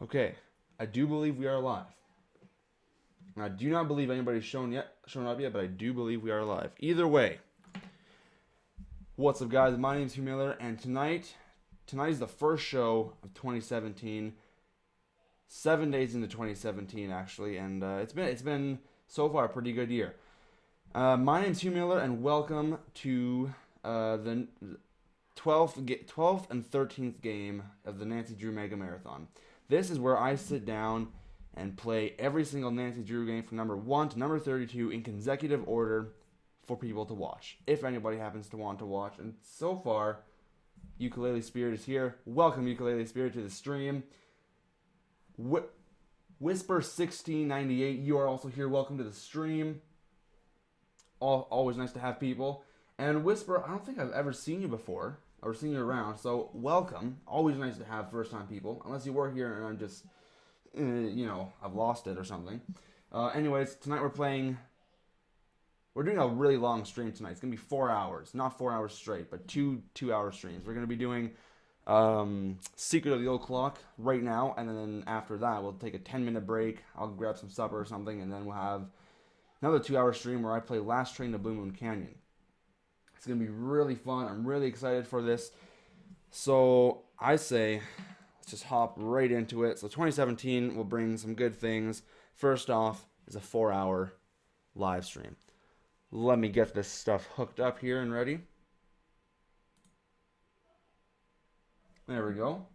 Okay, I do believe we are live. I do not believe anybody's shown up yet, but I do believe we are live. Either way, what's up, guys? My name's Hugh Miller, and tonight is the first show of 2017. 7 days into 2017, actually, and it's been so far a pretty good year. My name's Hugh Miller, and welcome to the 12th and 13th game of the Nancy Drew Mega Marathon. This is where I sit down and play every single Nancy Drew game from number 1 to number 32 in consecutive order for people to watch, if anybody happens to want to watch. And so far, Ukulele Spirit is here. Welcome, Ukulele Spirit, to the stream. Whisper1698, you are also here. Welcome to the stream. Always nice to have people. And Whisper, I don't think I've ever seen you before or seen you around, so welcome. Always nice to have first-time people, unless you work here and I'm just, I've lost it or something. Anyways, tonight we're doing a really long stream tonight. It's going to be 4 hours. Not 4 hours straight, but two 2-hour streams. We're going to be doing Secret of the Old Clock right now, and then after that we'll take a 10-minute break. I'll grab some supper or something, and then we'll have another 2-hour stream where I play Last Train to Blue Moon Canyon. It's going to be really fun. I'm really excited for this. So I say, let's just hop right into it. So 2017 will bring some good things. First off is a 4-hour live stream. Let me get this stuff hooked up here and ready. There we go.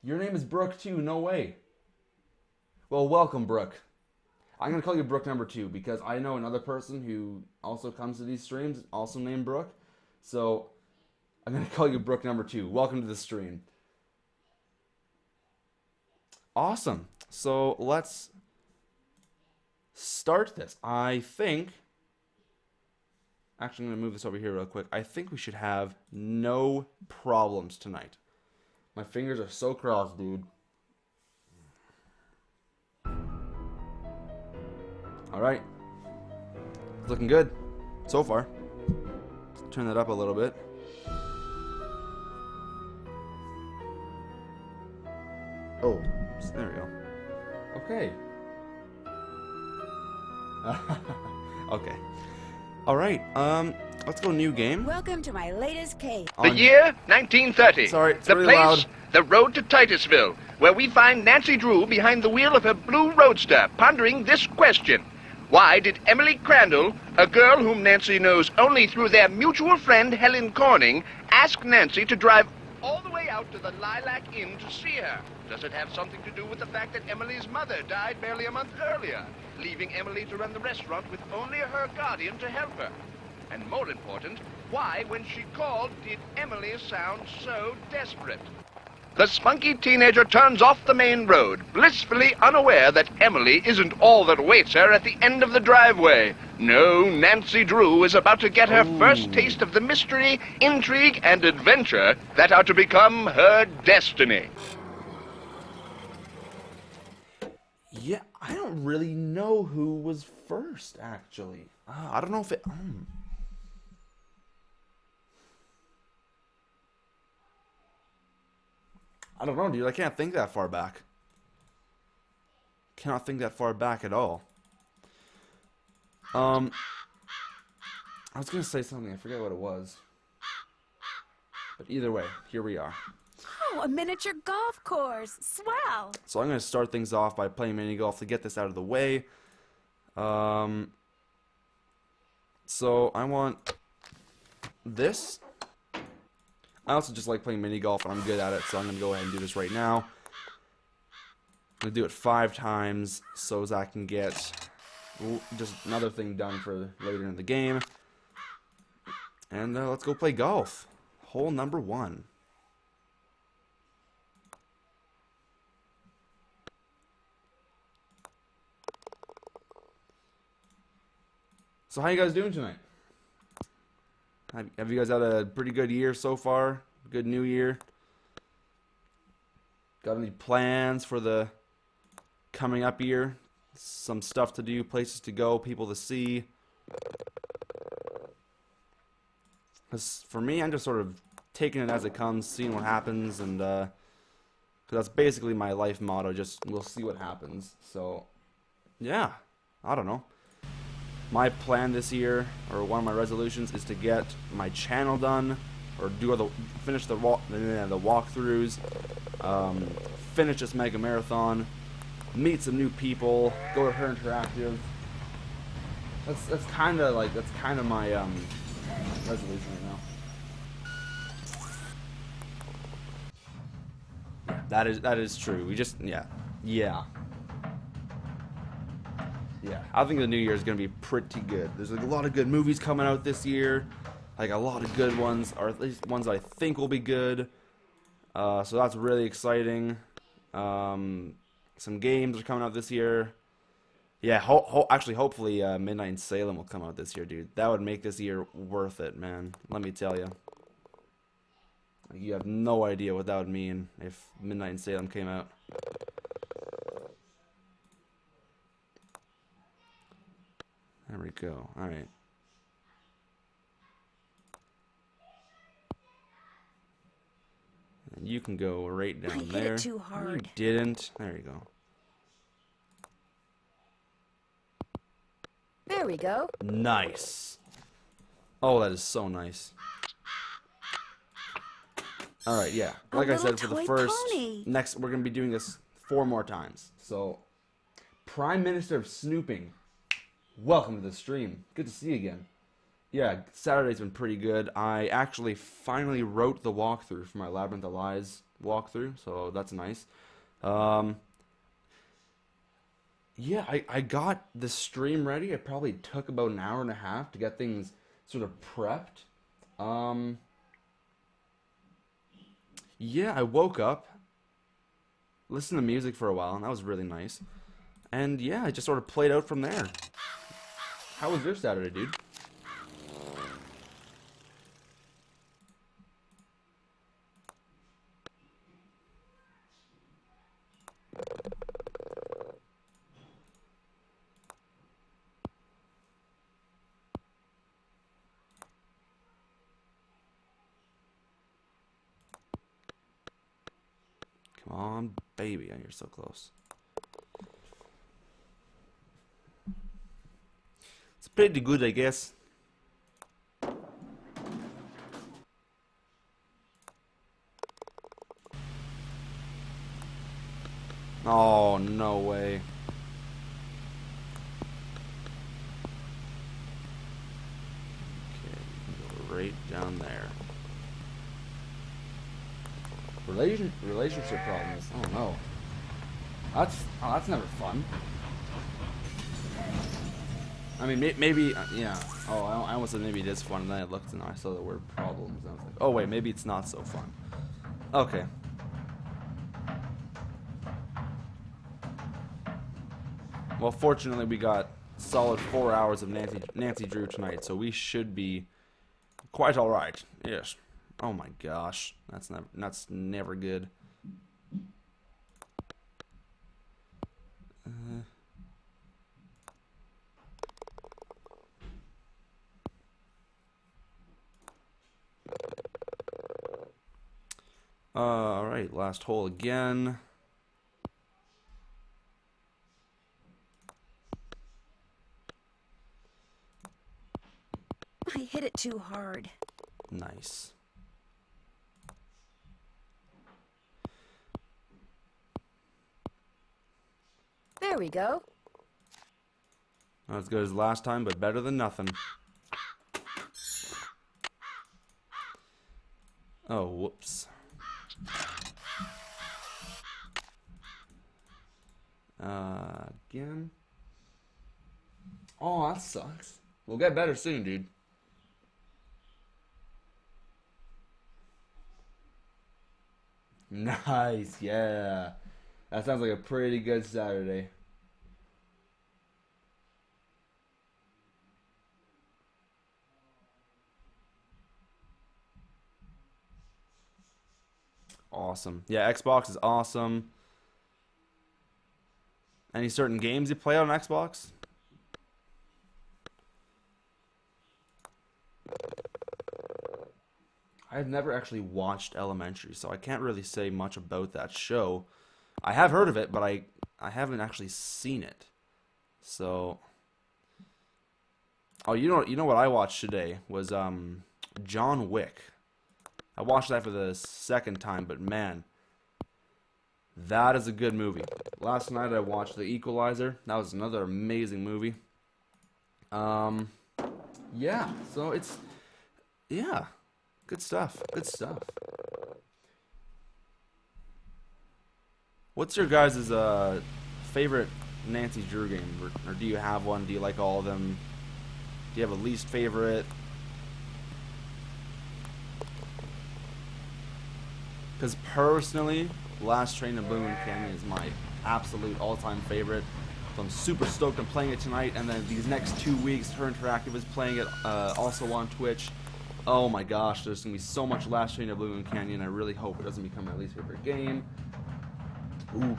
Your name is Brooke too, no way. Well, welcome, Brooke. I'm going to call you Brooke number 2 because I know another person who also comes to these streams, also named Brooke. So I'm going to call you Brooke number 2. Welcome to the stream. Awesome. So let's start this. Actually, I'm going to move this over here real quick. I think we should have no problems tonight. My fingers are so crossed, dude. Alright. It's looking good so far. Let's turn that up a little bit. Oh, there we go. Okay. Okay. Alright, let's go new game. Welcome to my latest cave. The year 1930. Sorry, it's the really place, loud. the road to Titusville, where we find Nancy Drew behind the wheel of her blue roadster, pondering this question. Why did Emily Crandall, a girl whom Nancy knows only through their mutual friend Helen Corning, ask Nancy to drive all the way out to the Lilac Inn to see her? Does it have something to do with the fact that Emily's mother died barely a month earlier, leaving Emily to run the restaurant with only her guardian to help her? And more important, why, when she called, did Emily sound so desperate? The spunky teenager turns off the main road, blissfully unaware that Emily isn't all that awaits her at the end of the driveway. No, Nancy Drew is about to get her first taste of the mystery, intrigue, and adventure that are to become her destiny. Yeah, I don't really know who was first, actually. I don't know if it... I don't know, dude. I can't think that far back. Cannot think that far back at all. I was gonna say something. I forget what it was. But either way, here we are. Oh, a miniature golf course. Swell. So I'm going to start things off by playing mini golf to get this out of the way. So I want this. I also just like playing mini golf, and I'm good at it, so I'm going to go ahead and do this right now. I'm going to do it 5 times so Zach can get just another thing done for later in the game. And let's go play golf. Hole number 1. So how you guys doing tonight? Have you guys had a pretty good year so far? Good new year? Got any plans for the coming up year? Some stuff to do, places to go, people to see? 'Cause for me, I'm just sort of taking it as it comes, seeing what happens, and 'cause that's basically my life motto, just we'll see what happens. So, yeah, I don't know. My plan this year, or one of my resolutions, is to get my channel done, or finish the walkthroughs, finish this mega marathon, meet some new people, go to Her Interactive. That's kind of my resolution right now. That is true. We just yeah. I think the new year is going to be pretty good. There's like a lot of good movies coming out this year, like a lot of good ones, or at least ones that I think will be good. So that's really exciting. Some games are coming out this year. Yeah, actually, hopefully, Midnight in Salem will come out this year, dude. That would make this year worth it, man. Let me tell you. Like, you have no idea what that would mean if Midnight in Salem came out. There we go. All right. And you can go right down I hit there. it too hard. You didn't. There you go. There we go. Nice. Oh, that is so nice. All right, yeah. Like I said, for the first next, we're gonna be doing this 4 more times. So, Prime Minister of Snooping, welcome to the stream. Good to see you again. Yeah, Saturday's been pretty good. I actually finally wrote the walkthrough for my Labyrinth of Lies walkthrough, so that's nice. Yeah, I got the stream ready. It probably took about an hour and a half to get things sort of prepped. Yeah, I woke up, listened to music for a while, and that was really nice. And yeah, I just sort of played out from there. How was your Saturday, dude? Come on, baby. Oh, you're so close. It's pretty good, I guess. Oh, no way. Okay, you can go right down there. Relationship problems. Oh no. That's never fun. I mean, maybe yeah. Oh, I almost said maybe it is fun, and then I looked and I saw the word problems, and I was like, oh wait, maybe it's not so fun. Okay. Well, fortunately, we got solid 4 hours of Nancy Drew tonight, so we should be quite all right. Yes. Oh my gosh, that's never good. All right, last hole again. I hit it too hard. Nice. There we go. Not as good as last time, but better than nothing. Oh, whoops. Again. Oh, that sucks. We'll get better soon, dude. Nice, yeah. That sounds like a pretty good Saturday. Awesome. Yeah, Xbox is awesome. Any certain games you play on Xbox? I've never actually watched Elementary, so I can't really say much about that show. I have heard of it, but I haven't actually seen it. So, oh, you know what I watched today was John Wick. I watched that for the second time, but man, that is a good movie. Last night I watched The Equalizer. That was another amazing movie. Yeah, so it's, yeah, good stuff, good stuff. What's your guys' favorite Nancy Drew game? Or do you have one? Do you like all of them? Do you have a least favorite? Because personally, Last Train to Boone Canyon is my absolute all-time favorite. So I'm super stoked on playing it tonight, and then these next 2 weeks, Her Interactive is playing it also on Twitch. Oh my gosh, there's going to be so much Last Train to Boone Canyon. I really hope it doesn't become my least favorite game. Ooh,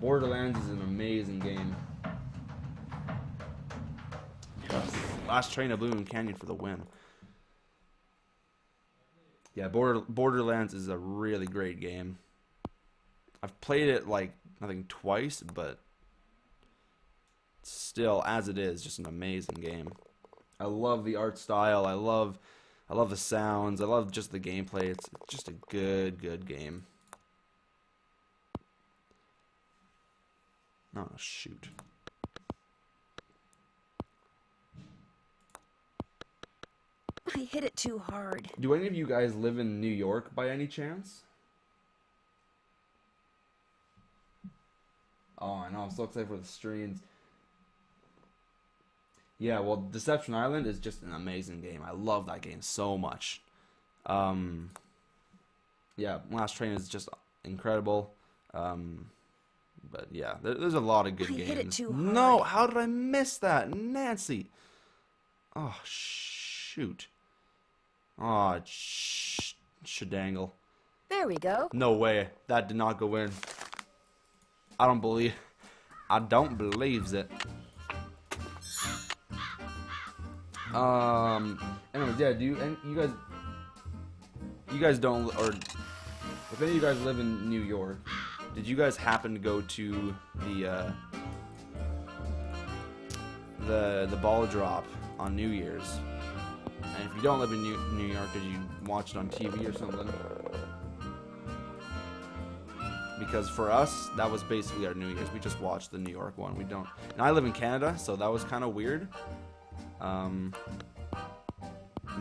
Borderlands is an amazing game. Yes. Last Train to Boone Canyon for the win. Yeah, Borderlands is a really great game. I've played it like, I think twice, but still, as it is, just an amazing game. I love the art style. I love the sounds. I love just the gameplay. It's just a good game. Oh, shoot. I hit it too hard. Do any of you guys live in New York by any chance? Oh, I know. I'm so excited for the streams. Yeah, well, Deception Island is just an amazing game. I love that game so much. Yeah, Last Train is just incredible. But yeah, there's a lot of good games. Hit it too hard. No, how did I miss that? Nancy. Oh, shoot. Oh, shadangle. There we go. No way. That did not go in. I don't believe it. Anyways, yeah, you guys don't, or if any of you guys live in New York, did you guys happen to go to the ball drop on New Year's? And if you don't live in New York, did you watch it on TV or something? Because for us, that was basically our New Year's. We just watched the New York one. We don't. And I live in Canada, so that was kind of weird.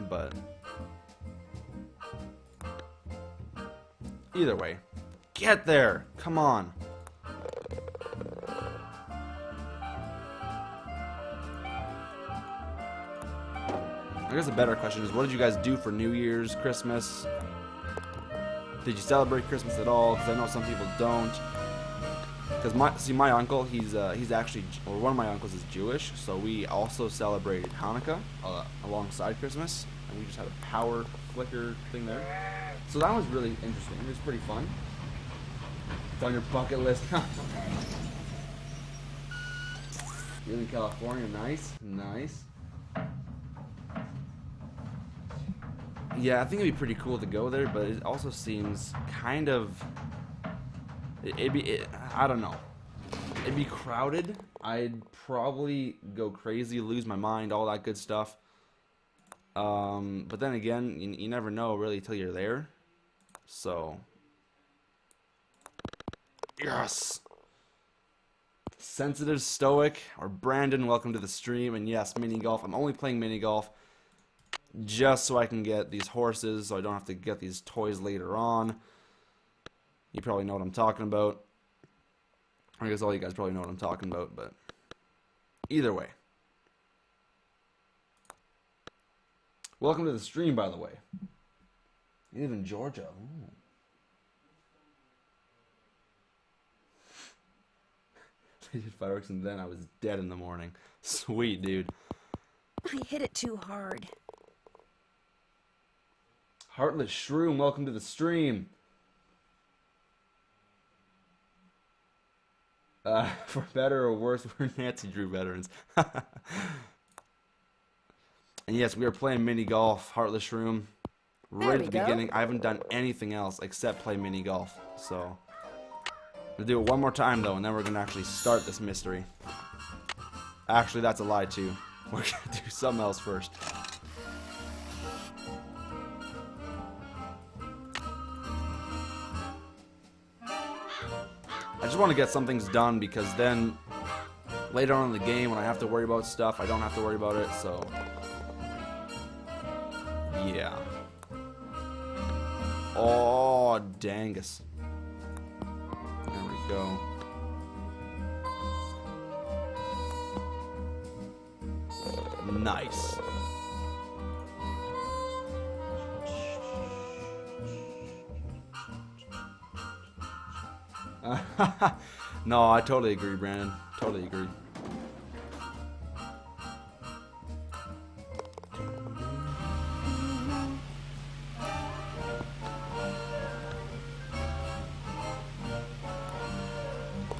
But either way, get there. Come on. I guess a better question is, what did you guys do for New Year's, Christmas? Did you celebrate Christmas at all? Because I know some people don't. Because my uncle, he's actually, or one of my uncles is Jewish, so we also celebrated Hanukkah alongside Christmas, and we just had a power flicker thing there. So that was really interesting. It was pretty fun. It's on your bucket list. You're in California, nice. Yeah, I think it'd be pretty cool to go there, but it also seems kind of, I don't know. It'd be crowded. I'd probably go crazy, lose my mind, all that good stuff. But then again, you never know really till you're there. So, yes. Sensitive Stoic or Brandon, welcome to the stream. And yes, mini golf. I'm only playing mini golf just so I can get these horses, so I don't have to get these toys later on. You probably know what I'm talking about. I guess all you guys probably know what I'm talking about, but either way. Welcome to the stream, by the way. You live in Georgia. Ooh. I did fireworks and then I was dead in the morning. Sweet, dude. I hit it too hard. Heartless Shroom, welcome to the stream. For better or worse, we're Nancy Drew veterans. And yes, we are playing mini golf, Heartless Shroom. Right at the beginning, I haven't done anything else except play mini golf. So, we'll do it one more time though, and then we're gonna actually start this mystery. Actually, that's a lie too. We're gonna do something else first. I just want to get some things done because then later on in the game when I have to worry about stuff, I don't have to worry about it, so yeah. Oh, dangus. There we go. Nice. No, I totally agree, Brandon. Totally agree.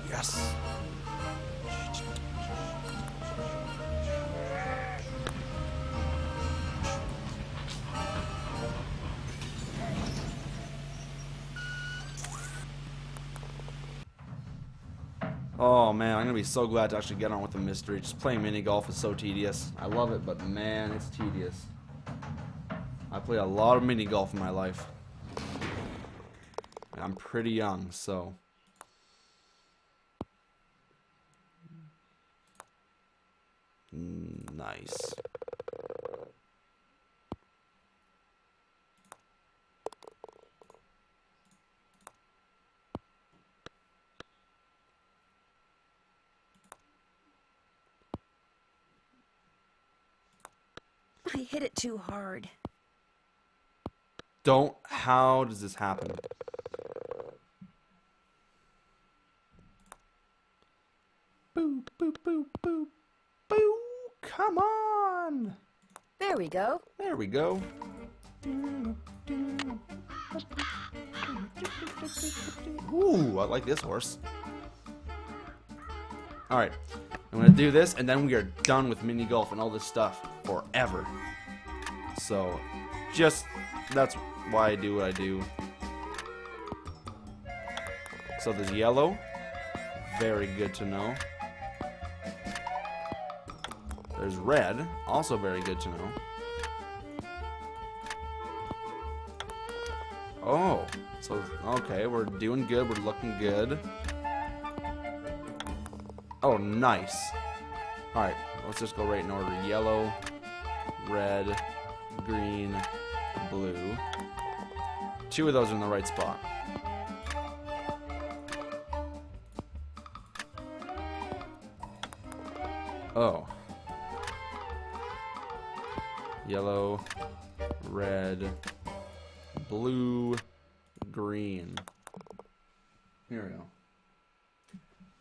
Yes. Oh man, I'm gonna be so glad to actually get on with the mystery. Just playing mini golf is so tedious. I love it, but man, it's tedious. I play a lot of mini golf in my life. And I'm pretty young, so. Nice. I hit it too hard. How does this happen? Boo, boo, boo, boo, boo. Come on. There we go. There we go. Ooh, I like this horse. Alright, I'm going to do this, and then we are done with mini golf and all this stuff forever. So, that's why I do what I do. So there's yellow. Very good to know. There's red. Also very good to know. Oh, so, okay, we're doing good. We're looking good. Oh, nice. Alright, let's just go right in order. Yellow, red, green, blue. 2 of those are in the right spot. Oh. Yellow, red, blue, green. Here we go.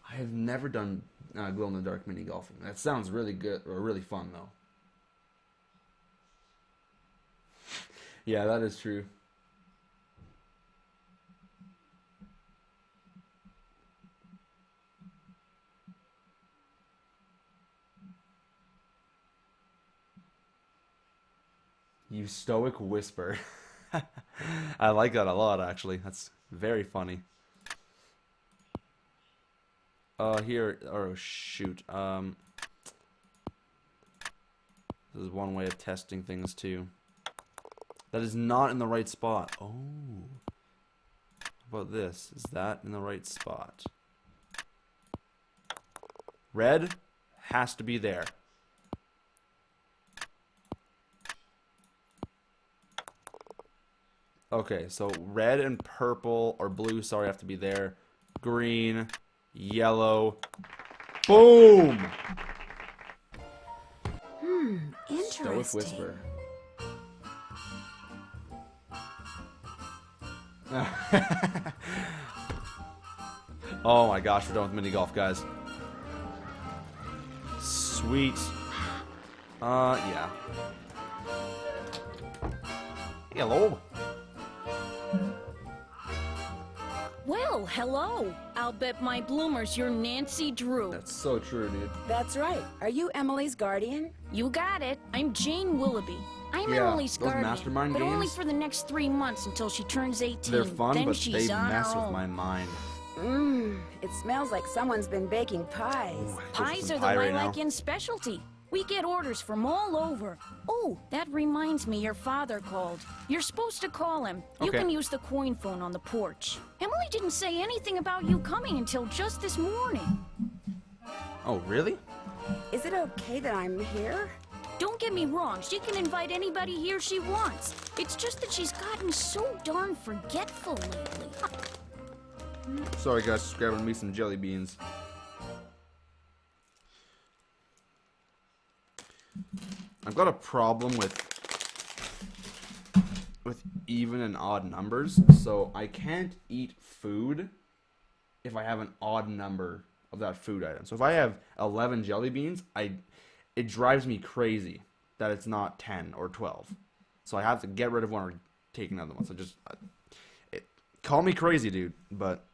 I have never done glow-in-the-dark mini golfing. That sounds really good, or really fun, though. Yeah, that is true. You stoic whisper. I like that a lot, actually. That's very funny. Here, oh shoot. This is one way of testing things too. That is not in the right spot. Oh. How about this? Is that in the right spot? Red has to be there. Okay, so red and purple, or blue, sorry, have to be there. Green, yellow. Boom! Stoic Interesting. Whisper. Oh my gosh, we're done with mini golf, guys. Sweet. Yeah. Hello. Well, hello. I'll bet my bloomers you're Nancy Drew. That's so true, dude. That's right. Are you Emily's guardian? You got it. I'm Jane Willoughby. I'm Yeah, Emily's those guardian, mastermind but only games? for the next 3 months until she turns 18. They're fun, then but she's they on mess her with own. my mind. It smells like someone's been baking pies. Ooh, I could go for Pies some are the pie right Lilac now. Inn specialty. We get orders from all over. Oh, that reminds me, your father called. You're supposed to call him. You Okay. can use the coin phone on the porch. Emily didn't say anything about you coming until just this morning. Oh, really? Is it okay that I'm here? Don't get me wrong, she can invite anybody here she wants. It's just that she's gotten so darn forgetful lately. Sorry, guys, just grabbing me some jelly beans. I've got a problem with even and odd numbers, so I can't eat food if I have an odd number of that food item. So if I have 11 jelly beans, it drives me crazy that it's not 10 or 12. So I have to get rid of one or take another one. So just call me crazy, dude, but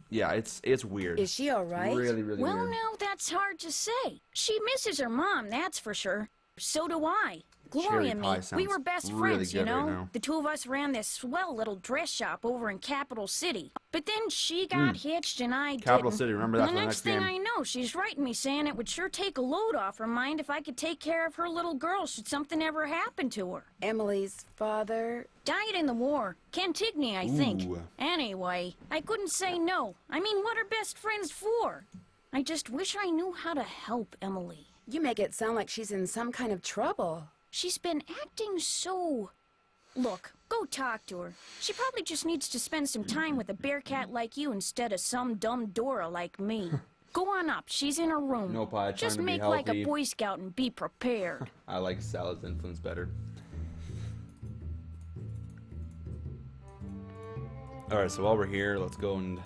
yeah, it's weird. Is she all right? Really, really Well, weird. now that's hard to say. She misses her mom, that's for sure. So do I. Cherry Gloria and me, pie we sounds were best really friends, you good right know? now. The two of us ran this swell little dress shop over in Capital City. But then she got hitched and I Capital didn't. City, remember that And for the the next next thing game. I know, she's writing me saying it would sure take a load off her mind if I could take care of her little girl should something ever happen to her. Emily's father. Died in the war. Cantigny, I think. Ooh. Anyway, I couldn't say no. I mean, what are best friends for? I just wish I knew how to help Emily. You make it sound like she's in some kind of trouble. She's been acting so... Look, go talk to her. She probably just needs to spend some time with a bearcat like you instead of some dumb Dora like me. Go on up. She's in her room. No pie, Just trying to be make like a healthy. Boy Scout and be prepared. I like Salad's influence better. Alright, so while we're here, let's go and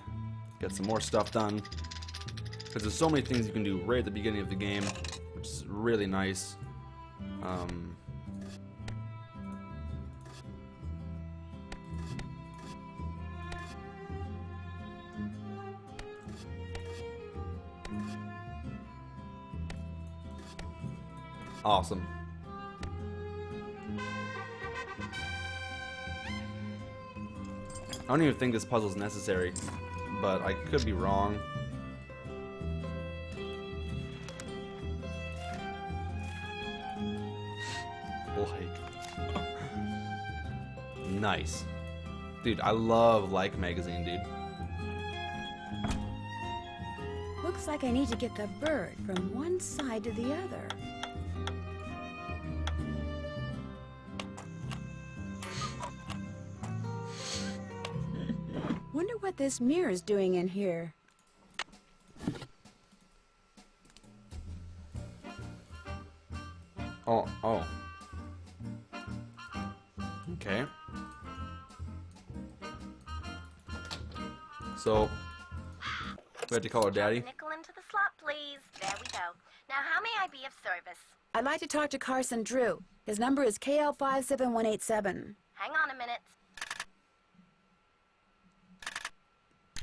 get some more stuff done. Because there's so many things you can do right at the beginning of the game, which is really nice. Awesome. I don't even think this puzzle's necessary, but I could be wrong. Like. Nice. Dude, I love Like magazine, dude. Looks like I need to get the bird from one side to the other. Wonder what this mirror's doing in here. Oh. Okay. So, we have to call her daddy. Nickel into the slot, please. There we go. Now, how may I be of service? I'd like to talk to Carson Drew. His number is KL57187. Hang on a minute.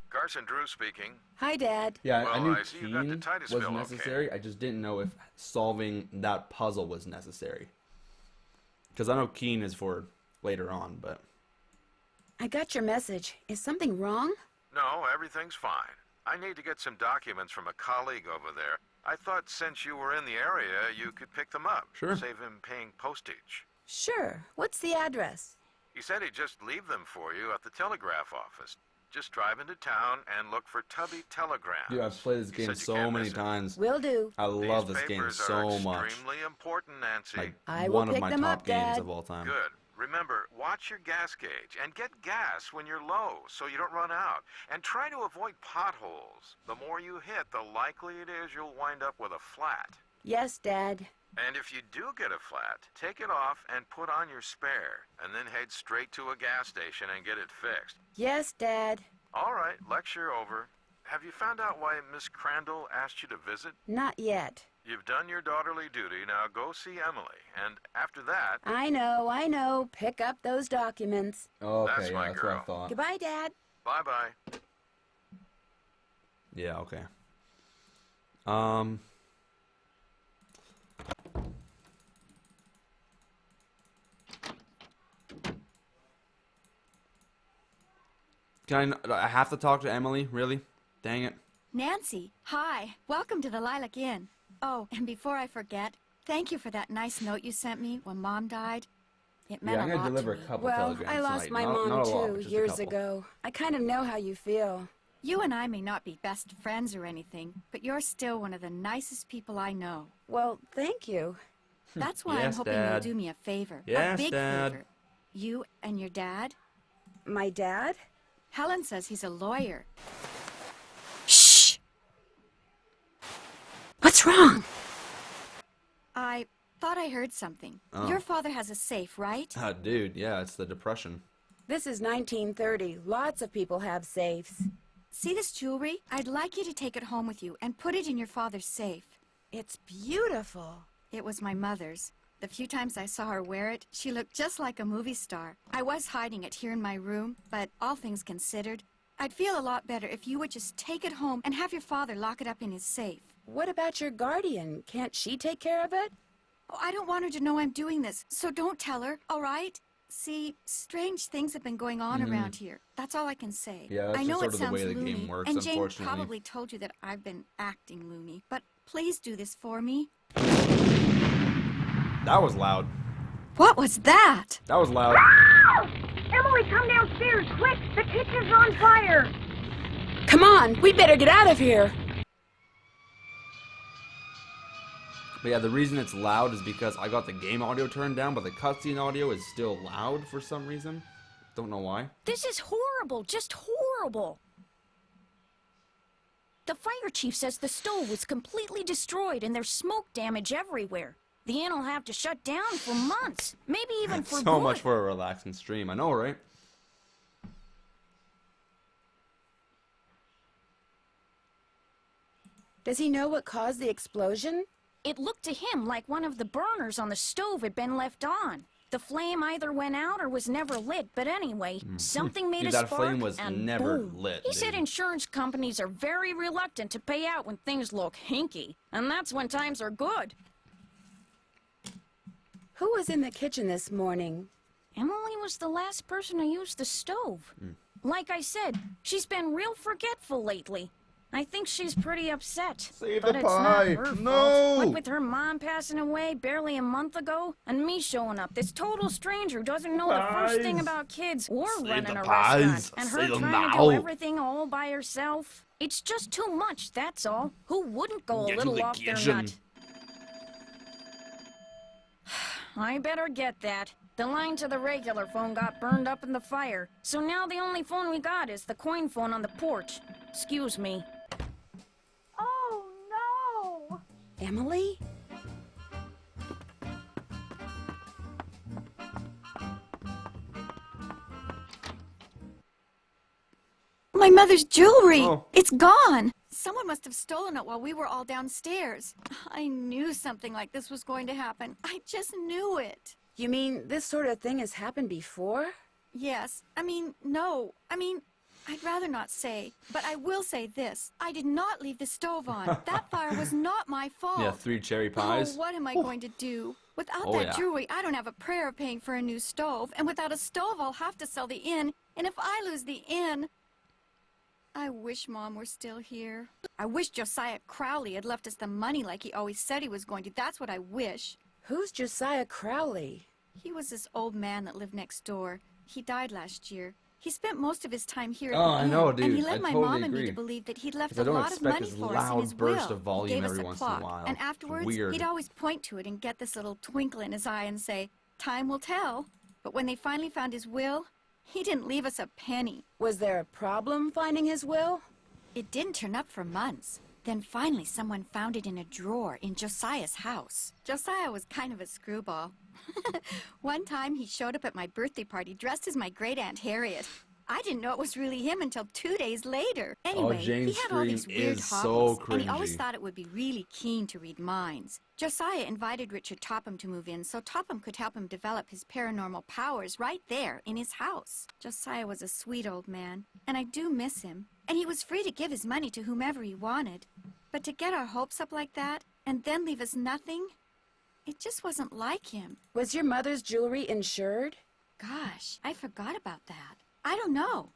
Carson Drew speaking. Hi, Dad. Yeah, I Well, knew I see you got to Keen Titusville, was okay. necessary. I just didn't know if solving that puzzle was necessary. Because I know Keen is for later on, but... I got your message. Is something wrong? No, everything's fine. I need to get some documents from a colleague over there. I thought since you were in the area, you could pick them up. Sure. Save him paying postage. Sure. What's the address? He said he'd just leave them for you at the telegraph office. Just drive into town and look for Tubby Telegrams. Dude, I've played this You game said you so can't many miss it. times. Will do. I love These this game papers so are much. extremely important, Nancy. Like I will one of pick my them top up, games Dad. of all time. Good. Remember, watch your gas gauge and get gas when you're low so you don't run out. And try to avoid potholes. The more you hit, the likely it is you'll wind up with a flat. Yes, Dad. And if you do get a flat, take it off and put on your spare, and then head straight to a gas station and get it fixed. Yes, Dad. All right, lecture over. Have you found out why Miss Crandall asked you to visit? Not yet. You've done your daughterly duty, now go see Emily, and after that... I know. Pick up those documents. Okay, That's yeah, my that's what I girl. thought. Goodbye, Dad. Bye-bye. Yeah, okay. I have to talk to Emily? Really? Dang it. Nancy, hi. Welcome to the Lilac Inn. Oh, and before I forget, thank you for that nice note you sent me when Mom died. It meant Yeah, I'm a gonna lot deliver to a me. couple Well, telegrams I lost tonight. my Not mom a lot, too but just a years couple. ago. I kind of know how you feel. You and I may not be best friends or anything, but you're still one of the nicest people I know. Well, thank you. That's why Yes, I'm hoping Dad. you'll do me a favor. Yes, a big Dad. favor. You and your dad? My dad? Helen says he's a lawyer. Shh! What's wrong? I thought I heard something. Oh. Your father has a safe, right? Dude, yeah, it's the Depression. This is 1930. Lots of people have safes. See this jewelry? I'd like you to take it home with you and put it in your father's safe. It's beautiful. It was my mother's. The few times I saw her wear it, she looked just like a movie star. I was hiding it here in my room, but all things considered, I'd feel a lot better if you would just take it home and have your father lock it up in his safe. What about your guardian? Can't she take care of it? Oh, I don't want her to know I'm doing this, so don't tell her, all right? See, strange things have been going on around here. That's all I can say. Yeah, that's I know just sort it of the way sounds the game loony, works, and Jane unfortunately. probably told you that I've been acting loony, but please do this for me. That was loud. What was that? That was loud. Emily, come downstairs, quick! The kitchen's on fire! Come on, we better get out of here. But yeah, the reason it's loud is because I got the game audio turned down, but the cutscene audio is still loud for some reason. Don't know why. This is horrible, just horrible. The fire chief says the stove was completely destroyed and there's smoke damage everywhere. The inn will have to shut down for months, maybe even for So good. much for a relaxing stream. I know, right? Does he know what caused the explosion? It looked to him like one of the burners on the stove had been left on. The flame either went out or was never lit, but anyway, something made Dude, a that spark flame was and never boom. lit, He said dude. insurance companies are very reluctant to pay out when things look hinky, and that's when times are good. Who was in the kitchen this morning? Emily was the last person to use the stove. Like I said, she's been real forgetful lately. I think she's pretty upset. Save but the it's pie. not her No! fault. What with her mom passing away barely a month ago, and me showing up, this total stranger who doesn't know the first thing Pies. about kids or Save running the a pies. restaurant, and her Save them trying to now. do everything all by herself. It's just too much, that's all. Who wouldn't go Get a to little the off their kitchen. nut? I better get that. The line to the regular phone got burned up in the fire, so now the only phone we got is the coin phone on the porch. Excuse me. Oh, no! Emily? My mother's jewelry! Oh. It's gone! Someone must have stolen it while we were all downstairs. I knew something like this was going to happen. I just knew it. You mean this sort of thing has happened before? Yes. No. I'd rather not say. But I will say this. I did not leave the stove on. That fire was not my fault. Yeah, 3 cherry pies. Oh, what am I going to do? Without Oh, that yeah. jewelry, I don't have a prayer of paying for a new stove. And without a stove, I'll have to sell the inn. And if I lose the inn... I wish Mom were still here. I wish Josiah Crowley had left us the money like he always said he was going to. That's what I wish. Who's Josiah Crowley? He was this old man that lived next door. He died last year. He spent most of his time here at Oh, the I inn, know, and dude. he I led my totally mom and me agree. to believe that he'd left 'Cause I a don't lot of expect money this for us in loud his burst will. of volume He gave us every a once in a clock, while. and It's afterwards weird. he'd always point to it and get this little twinkle in his eye and say, "Time will tell." But when they finally found his will, he didn't leave us a penny. Was there a problem finding his will? It didn't turn up for months. Then finally someone found it in a drawer in Josiah's house. Josiah was kind of a screwball. One time he showed up at my birthday party dressed as my great Aunt Harriet. I didn't know it was really him until 2 days later. Anyway, Jane's he had all these scream weird is so hobbies, and he cringy. always thought it would be really keen to read minds. Josiah invited Richard Topham to move in so Topham could help him develop his paranormal powers right there in his house. Josiah was a sweet old man, and I do miss him. And he was free to give his money to whomever he wanted. But to get our hopes up like that, and then leave us nothing, it just wasn't like him. Was your mother's jewelry insured? Gosh, I forgot about that. I don't know.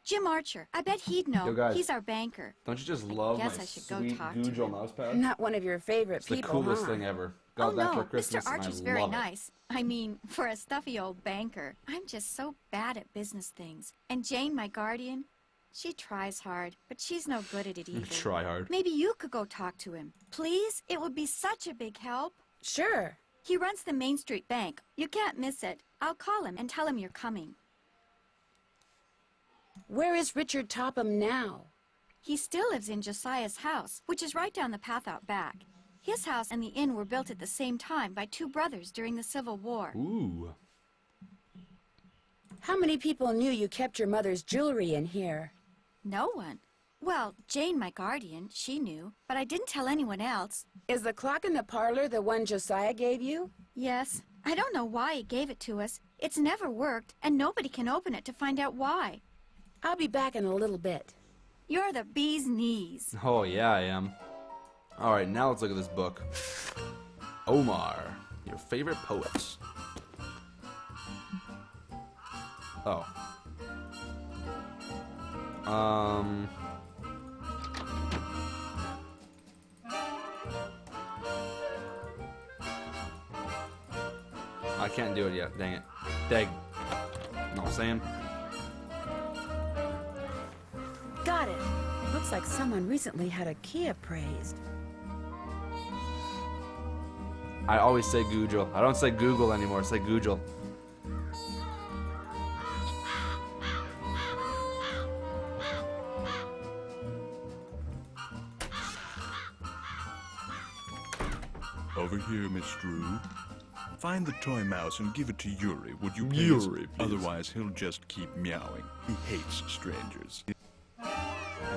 Jim Archer, I bet he'd know. Yo, guys. He's our banker. Don't you just love my guess I should go sweet talk to Google him. mouse pad? Not one of your favorite It's the people, coolest huh? thing ever. Got Oh that no, for Christmas, Mr. Archer's and I very love it. nice. I mean, for a stuffy old banker. I'm just so bad at business things. And Jane, my guardian, she tries hard, but she's no good at it either. Try hard. Maybe you could go talk to him. Please? It would be such a big help. Sure. He runs the Main Street Bank. You can't miss it. I'll call him and tell him you're coming. Where is Richard Topham now? He still lives in Josiah's house, which is right down the path out back. His house and the inn were built at the same time by two brothers during the Civil War. Ooh. How many people knew you kept your mother's jewelry in here? No one. Well, Jane, my guardian, she knew, but I didn't tell anyone else. Is the clock in the parlor the one Josiah gave you? Yes, I don't know why he gave it to us. It's never worked, and nobody can open it to find out why. I'll be back in a little bit. You're the bee's knees. Oh, yeah, I am. Alright, now let's look at this book. Omar, your favorite poet. Oh. I can't do it yet, dang it. Dang. Know what I'm saying? Got it. Looks like someone recently had a key appraised. I always say Google. I don't say Google anymore, I say Google. Over here, Miss Drew. Find the toy mouse and give it to Yuri, would you please? Yuri, please. Otherwise, he'll just keep meowing. He hates strangers.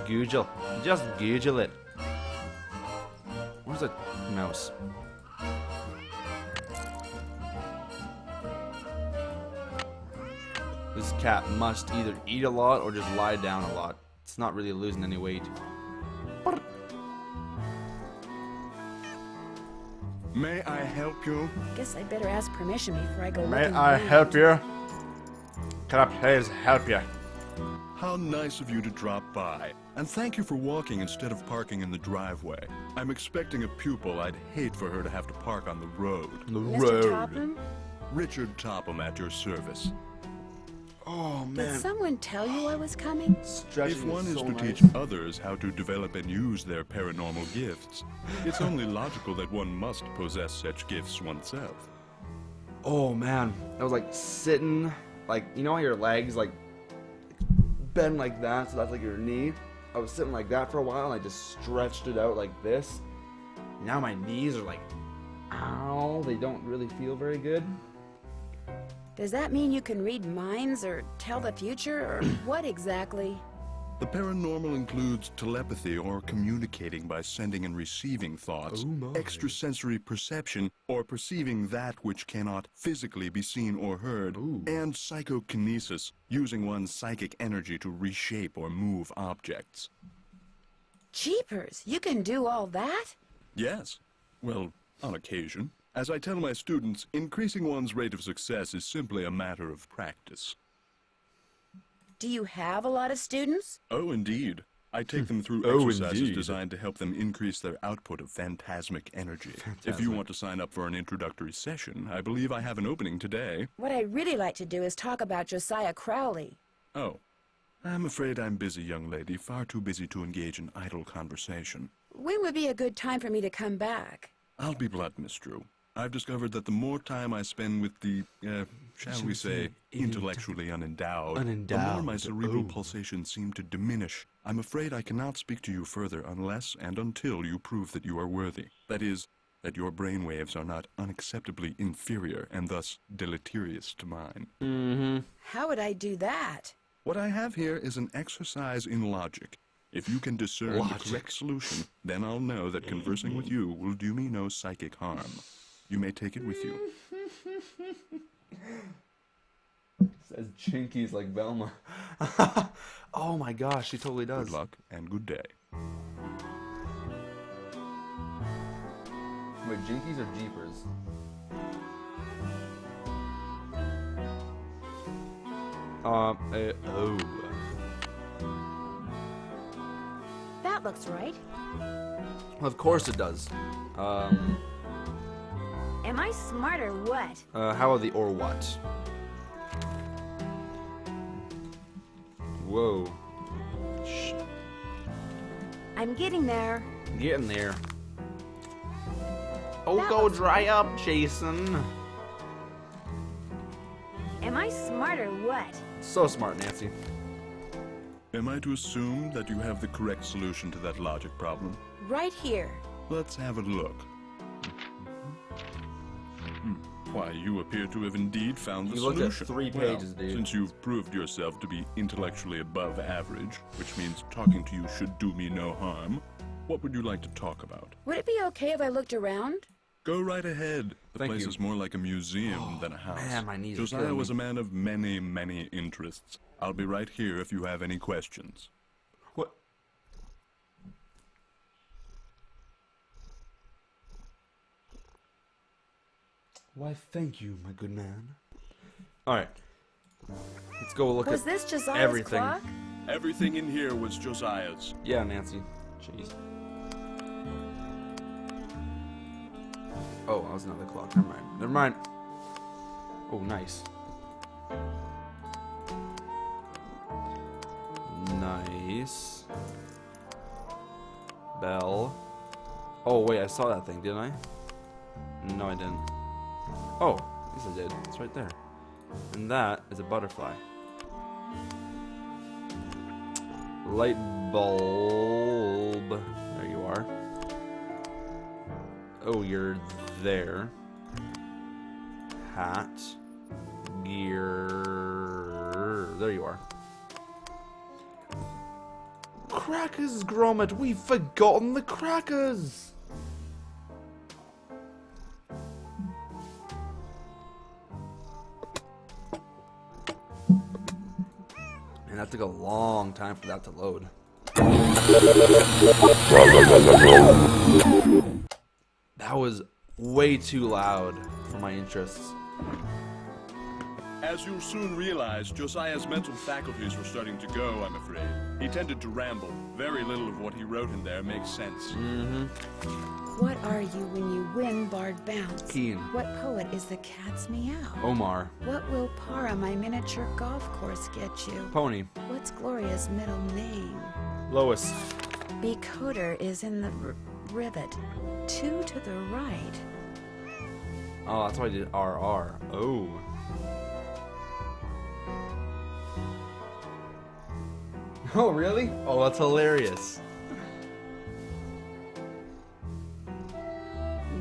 Google. Just Google it. Where's the mouse? This cat must either eat a lot or just lie down a lot. It's not really losing any weight. May I help you? Guess I better ask permission before I go May looking I around. help you? Can I please help you? How nice of you to drop by. And thank you for walking instead of parking in the driveway. I'm expecting a pupil. I'd hate for her to have to park on the road. The Mr. Topham? Richard Topham at your service. Oh Did man. someone tell you I was coming? Stretching If one is so to nice. teach others how to develop and use their paranormal gifts, it's only logical that one must possess such gifts oneself. Oh man, I was like sitting, like you know how your legs like bend like that, so that's like your knee. I was sitting like that for a while, and I just stretched it out like this. Now my knees are like, ow, they don't really feel very good. Does that mean you can read minds or tell the future or what exactly? The paranormal includes telepathy or communicating by sending and receiving thoughts, Oh my. extrasensory perception or perceiving that which cannot physically be seen or heard, Ooh. and psychokinesis, using one's psychic energy to reshape or move objects. Jeepers, you can do all that? Yes. Well, on occasion. As I tell my students, increasing one's rate of success is simply a matter of practice. Do you have a lot of students? Oh, indeed. I take them through Oh, exercises indeed. designed to help them increase their output of phantasmic energy. If you want to sign up for an introductory session, I believe I have an opening today. What I'd really like to do is talk about Josiah Crowley. Oh. I'm afraid I'm busy, young lady. Far too busy to engage in idle conversation. When would be a good time for me to come back? I'll be blunt, Miss Drew. I've discovered that the more time I spend with the, shall we say, intellectually unendowed, the more my cerebral pulsations seem to diminish. I'm afraid I cannot speak to you further unless and until you prove that you are worthy. That is, that your brainwaves are not unacceptably inferior and thus deleterious to mine. How would I do that? What I have here is an exercise in logic. If you can discern the correct solution, then I'll know that conversing with you will do me no psychic harm. You may take it with you. Says Chinkies like Velma. Oh my gosh, she totally does. Good luck and good day. Wait, Jinkies or Jeepers? Oh. That looks right. Of course it does. Am I smart or what? How are the or what? Whoa. Shh. I'm getting there. Getting there. Oh, That go looks dry up, Jason. Am I smart or what? So smart, Nancy. Am I to assume that you have the correct solution to that logic problem? Right here. Let's have a look. Why, you appear to have indeed found the You looked solution. at 3 Well, pages, dude. Since you've proved yourself to be intellectually above average, which means talking to you should do me no harm, what would you like to talk about? Would it be okay if I looked around? Go right ahead. The Thank place you. is more like a museum than a house. man, my knees are Josiah killing was a me. man of many, many interests. I'll be right here if you have any questions. What? Why, thank you, my good man. Alright. Let's go look Was at this Josiah's everything. clock? Everything in here was Josiah's. Yeah, Nancy. Jeez. Oh, that was another clock. Never mind. Never mind. Oh, nice. Nice. Bell. Oh, wait, I saw that thing, didn't I? No, I didn't. Oh, yes, I did. It's right there. And that is a butterfly. Light bulb. There you are. Oh, you're there. Hat. Gear. There you are. Crackers, Gromit! We've forgotten the crackers! And that took a long time for that to load. That was way too loud for my interests. As you'll soon realize, Josiah's mental faculties were starting to go, I'm afraid. He tended to ramble. Very little of what he wrote in there makes sense. What are you when you win Bard Bounce? Keen. What poet is the cat's meow? Omar. What will Para, my miniature golf course, get you? Pony. What's Gloria's middle name? Lois. Becoder is in the rivet. 2 to the right. Oh, that's why I did RR. Oh. Oh, really? Oh, that's hilarious.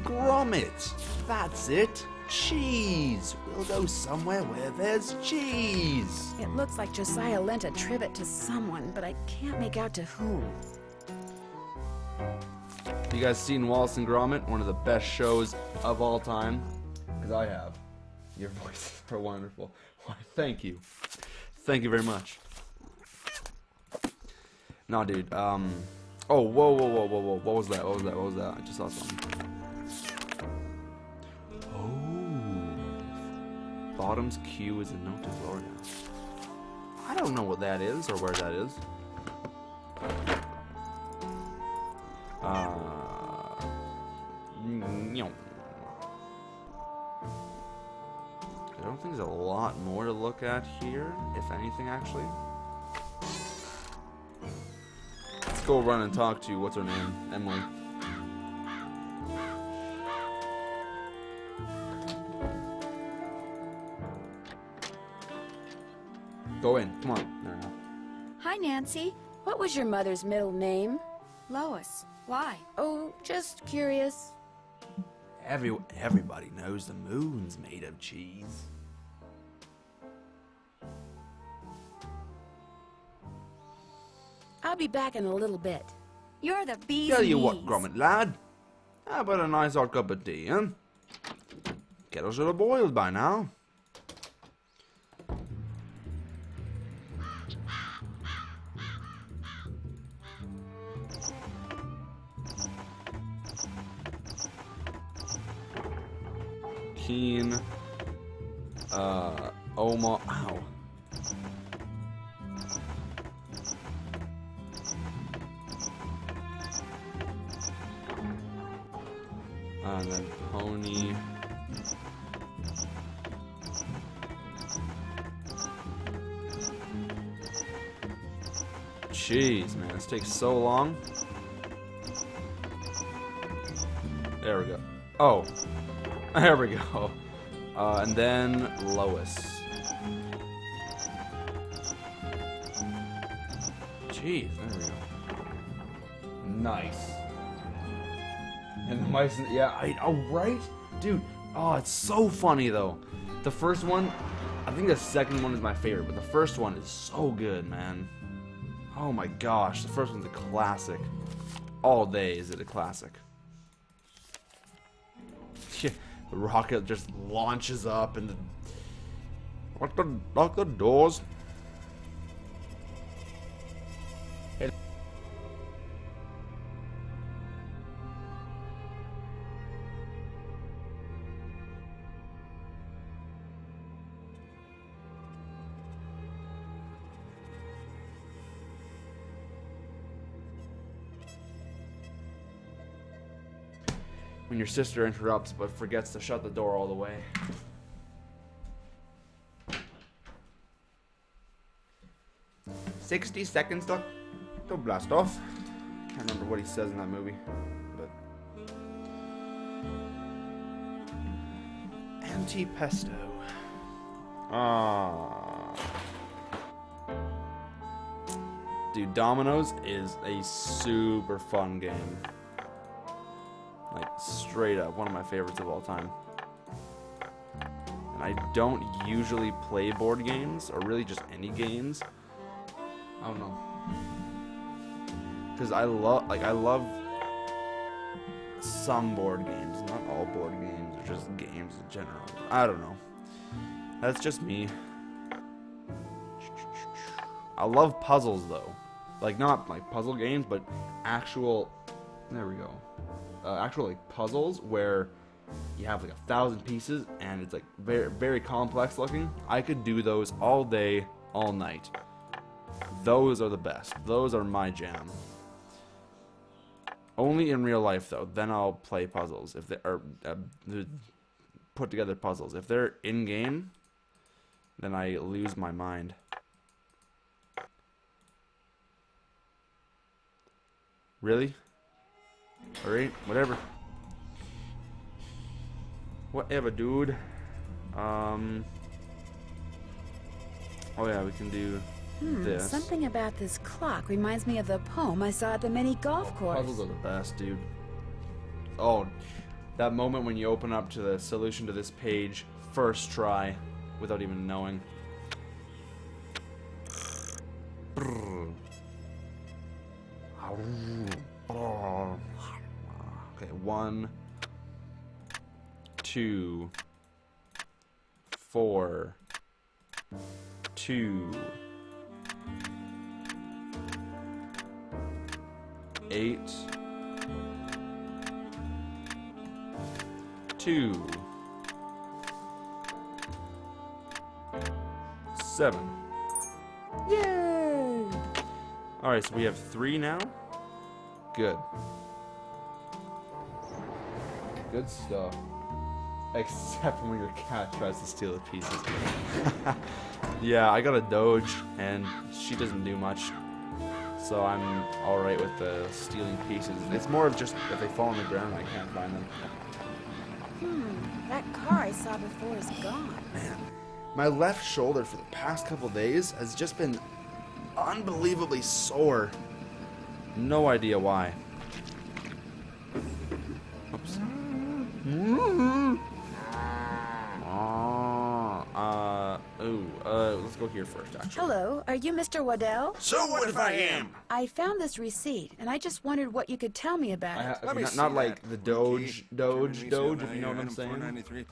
Gromit. That's it. Cheese. We'll go somewhere where there's cheese. It looks like Josiah lent a trivet to someone, but I can't make out to whom. You guys seen Wallace and Gromit? One of the best shows of all time. Because I have. Your voices are wonderful. Why, thank you. Thank you very much. No, dude. Oh, whoa, whoa, whoa, whoa, whoa. What was that? What was that? What was that? I just saw something. Oh. Bottom's Q is a note to Gloria. I don't know what that is or where that is. I don't think think there's a lot more to look at here, if anything, actually. Let's go run and talk to, what's her name? Emily. Go in, come on. There we go. Hi, Nancy. What was your mother's middle name? Lois. Why? Oh, just curious. Everybody knows the moon's made of cheese. I'll be back in a little bit. You're the bee's Tell you knees. what, Gromit lad. How about a nice hot cup of tea, huh? Kettle should have boiled by now. Keen. Omar. Ow. And then Pony. Jeez, man, this takes so long. There we go. Oh. There we go. And then Lois. Jeez, there we go. Nice. And the mice, yeah, oh, right? Dude, oh, it's so funny, though. The first one, I think the second one is my favorite, but the first one is so good, man. Oh my gosh, the first one's a classic. All day is it a classic. Yeah, the rocket just launches up and lock the doors. When your sister interrupts but forgets to shut the door all the way. "60 seconds to blast off." Can't remember what he says in that movie, but anti-pesto. Dude, Dominoes is a super fun game. Like, straight up, one of my favorites of all time. And I don't usually play board games, or really just any games. I don't know. Because I love some board games, not all board games, or just games in general. I don't know. That's just me. I love puzzles, though. Like, not like puzzle games, but actual, there we go. Actual like puzzles where you have like 1,000 pieces and it's like very, very complex looking. I could do those all day, all night. Those are the best. Those are my jam. Only in real life though. Then I'll play puzzles if they are put together puzzles. If they're in game, then I lose my mind. Really? Alright, whatever. Whatever, dude. Oh yeah, we can do this. Something about this clock reminds me of the poem I saw at the mini golf course. Puzzles are the best, dude. Oh, that moment when you open up to the solution to this page first try without even knowing. Okay, 1, 2, 4, 2, 8, 2, 7. Yay! Alright, so we have 3 now. Good. Good stuff. Except when your cat tries to steal the pieces. Yeah, I got a Doge, and she doesn't do much. So I'm alright with the stealing pieces. It's more of just if they fall on the ground, I can't find them. That car I saw before is gone. Man, my left shoulder for the past couple days has just been unbelievably sore. No idea why. Oops. Let's go here first, actually. Hello, are you Mr. Waddell? So what if I am? I found this receipt, and I just wondered what you could tell me about it. Not like the Doge, if you know what I'm saying. 493.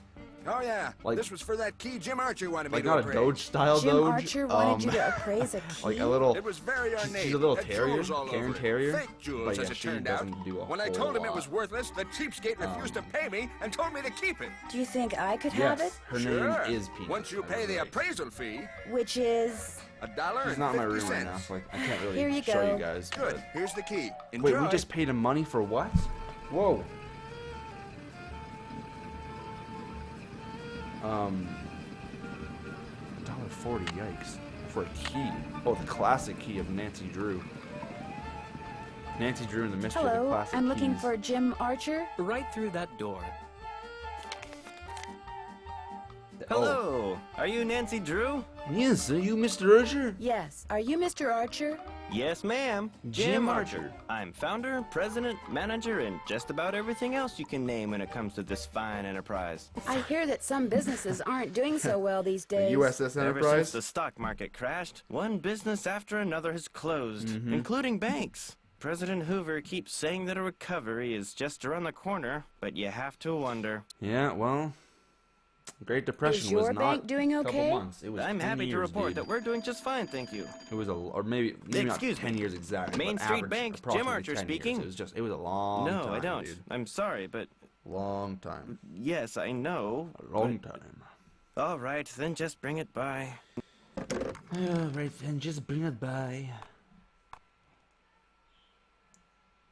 Oh yeah, Like- this was for that key Jim Archer wanted me Like to not a appraise. Doge style Jim Doge. Archer wanted you to appraise a key? Like a little. It was very ornate. She's a little Had terrier, jewels all Karen over it. Terrier. Fake jewels, But as yeah, it she turned out. doesn't do a When I whole told him it lot. was worthless, the cheapskate refused to pay me and told me to keep it. Do you think I could have Yes, it? her Sure. name is Peanut. Once you pay the Right. appraisal fee, Which is... $1.50. He's not in my room right now, so I can't really Here you show go. you guys. Good. but- Here's the key. Enjoy. Wait, we just paid him money for what? Whoa. $1.40, yikes. For a key. Oh, the classic key of Nancy Drew. Nancy Drew and the Mystery of the Hello, Classic I'm looking Keys. for Jim Archer. Right through that door. Oh. Hello! Are you Nancy Drew? Yes, are you Mr. Archer? Yes, are you Mr. Archer? Yes, ma'am. Jim Jim Archer. Archer. I'm founder, president, manager, and just about everything else you can name when it comes to this fine enterprise. I hear that some businesses aren't doing so well these days. USS Ever since Enterprise? the stock market crashed, one business after another has closed, including banks. President Hoover keeps saying that a recovery is just around the corner, but you have to wonder. Yeah, well, Great Depression Is your was not bank doing a couple okay? months. It was I'm 10 happy to years, report dude. that we're doing just fine, thank you. It was or maybe Excuse not 10 me. years exactly. Main but Street average, Bank, Jim approximately Archer 10 years. speaking. It was a long time. No, I don't. Dude. I'm sorry, but Long time. yes, I know. A long time. All right, then just bring it by. Right then, just bring it by.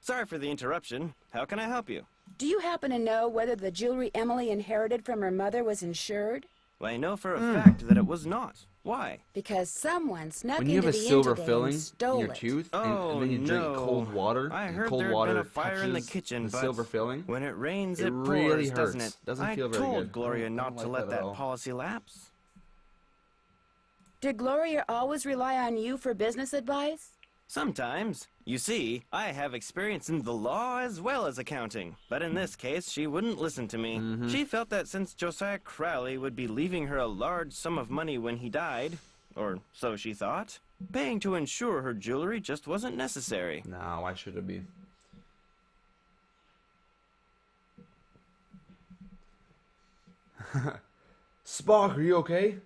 Sorry for the interruption. How can I help you? Do you happen to know whether the jewelry Emily inherited from her mother was insured? Well, I know for a fact that it was not. Why? Because someone snuck When you have into a the silver inn today filling and stole in your it. tooth, Oh, and then you drink no. cold water, I and heard cold there'd water been a fire in the touches kitchen, the but silver filling. when it rains, It it pours, really doesn't hurts. it? Doesn't I feel very told good. Gloria I don't not to like let that at that all. policy lapse. Did Gloria always rely on you for business advice? Sometimes. You see, I have experience in the law as well as accounting. But in this case, she wouldn't listen to me. She felt that since Josiah Crowley would be leaving her a large sum of money when he died, or so she thought, paying to insure her jewelry just wasn't necessary. No, why should it be? Spock, are you okay?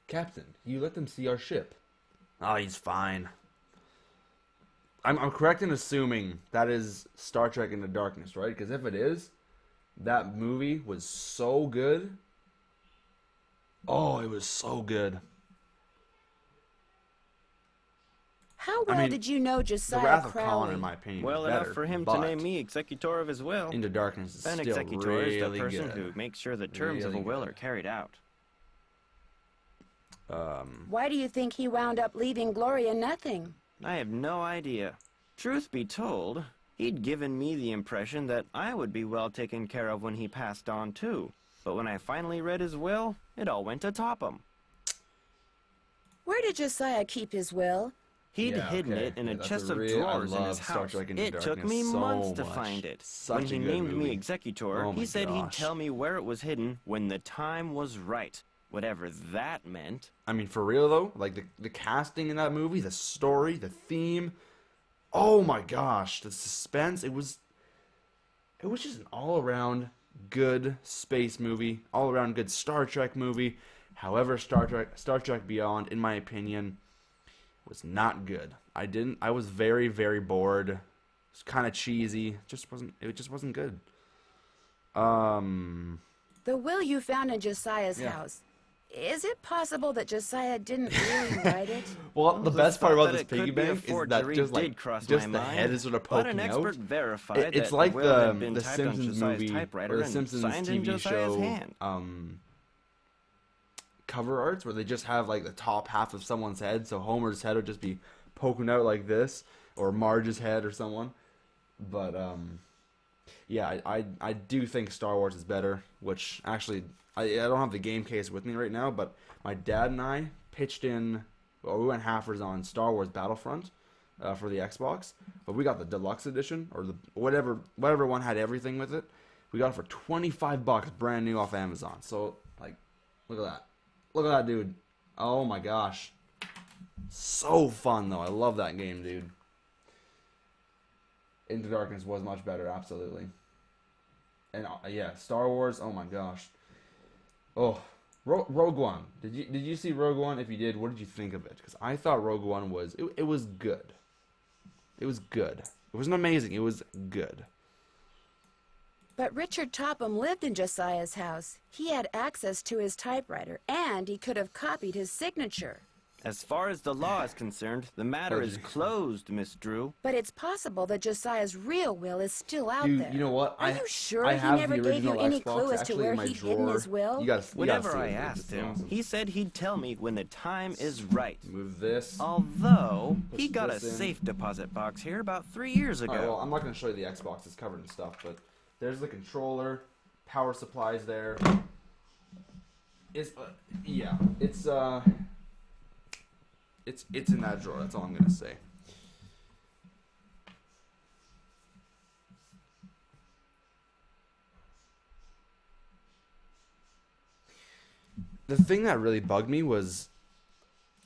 Captain, you let them see our ship. Oh, he's fine. I'm correct in assuming that is Star Trek Into Darkness, right? Because if it is, that movie was so good. Oh, it was so good. How well mean, did you know The Josiah Wrath of Crowley? Khan, in my opinion, Well is better, enough for him to but name me executor of his will. Into Darkness is An still executor is the really person good. who makes sure the terms of a Really will good. are carried out. Why do you think he wound up leaving Gloria nothing? I have no idea. Truth be told, he'd given me the impression that I would be well taken care of when he passed on too. But when I finally read his will, it all went to top him. Where did Josiah keep his will? He'd Yeah, his okay. it in a Yeah, that's chest a of real- I drawers in love his Star house. Trek Into It took Darkness me so months to much. find it. Such when a he good named movie. me executor, Oh he my said he'd gosh. tell me where it was hidden when the time was right. Whatever that meant. I mean, for real though, like the casting in that movie, the story, the theme, oh my gosh, the suspense, it was just an all-around good space movie, all-around good Star Trek movie. However, Star Trek Beyond, in my opinion, was not good. I was very, very bored. It was kind of cheesy. It just wasn't good. The will you found in Josiah's Yeah. house. Is it possible that Josiah didn't really write it? Well, the The best part thought about this that it piggy could be a bank is that forgery just like did cross just my the mind, head is sort of but poking an out. expert verified It's that like the will had been the typed on Simpsons Josiah's movie typewriter or the and Simpsons signed in TV Josiah's show hand. cover arts where they just have like the top half of someone's head, so Homer's head would just be poking out like this, or Marge's head or someone. But yeah, I do think Star Wars is better, which actually I don't have the game case with me right now, but my dad and I pitched in, well, we went halfers on Star Wars Battlefront for the Xbox, but we got the deluxe edition, or the whatever one had everything with it. We got it for $25 brand new off Amazon. So like, look at that. Look at that, dude. Oh my gosh. So fun though. I love that game, dude. Into Darkness was much better, absolutely. And yeah, Star Wars, oh my gosh. Oh, Rogue One. Did you see Rogue One? If you did, what did you think of it? Because I thought Rogue One was it was good. It was good. It wasn't amazing. It was good. But Richard Topham lived in Josiah's house. He had access to his typewriter, and he could have copied his signature. As far as the law is concerned, the matter is closed, Miss Drew. But it's possible that Josiah's real will is still out Dude, there. you know what? Are you sure I he have never the gave you original any Xbox clue as to actually where in my he'd hidden drawer. his will? Whenever I asked him, he said he'd tell me when the time is right. Move this. Although, he Push got a this in. safe deposit box here about 3 years ago. Alright, well, I'm not going to show you the Xbox. It's covered in stuff, but there's the controller, power supplies there. It's yeah, it's in that drawer. That's all I'm going to say. The thing that really bugged me was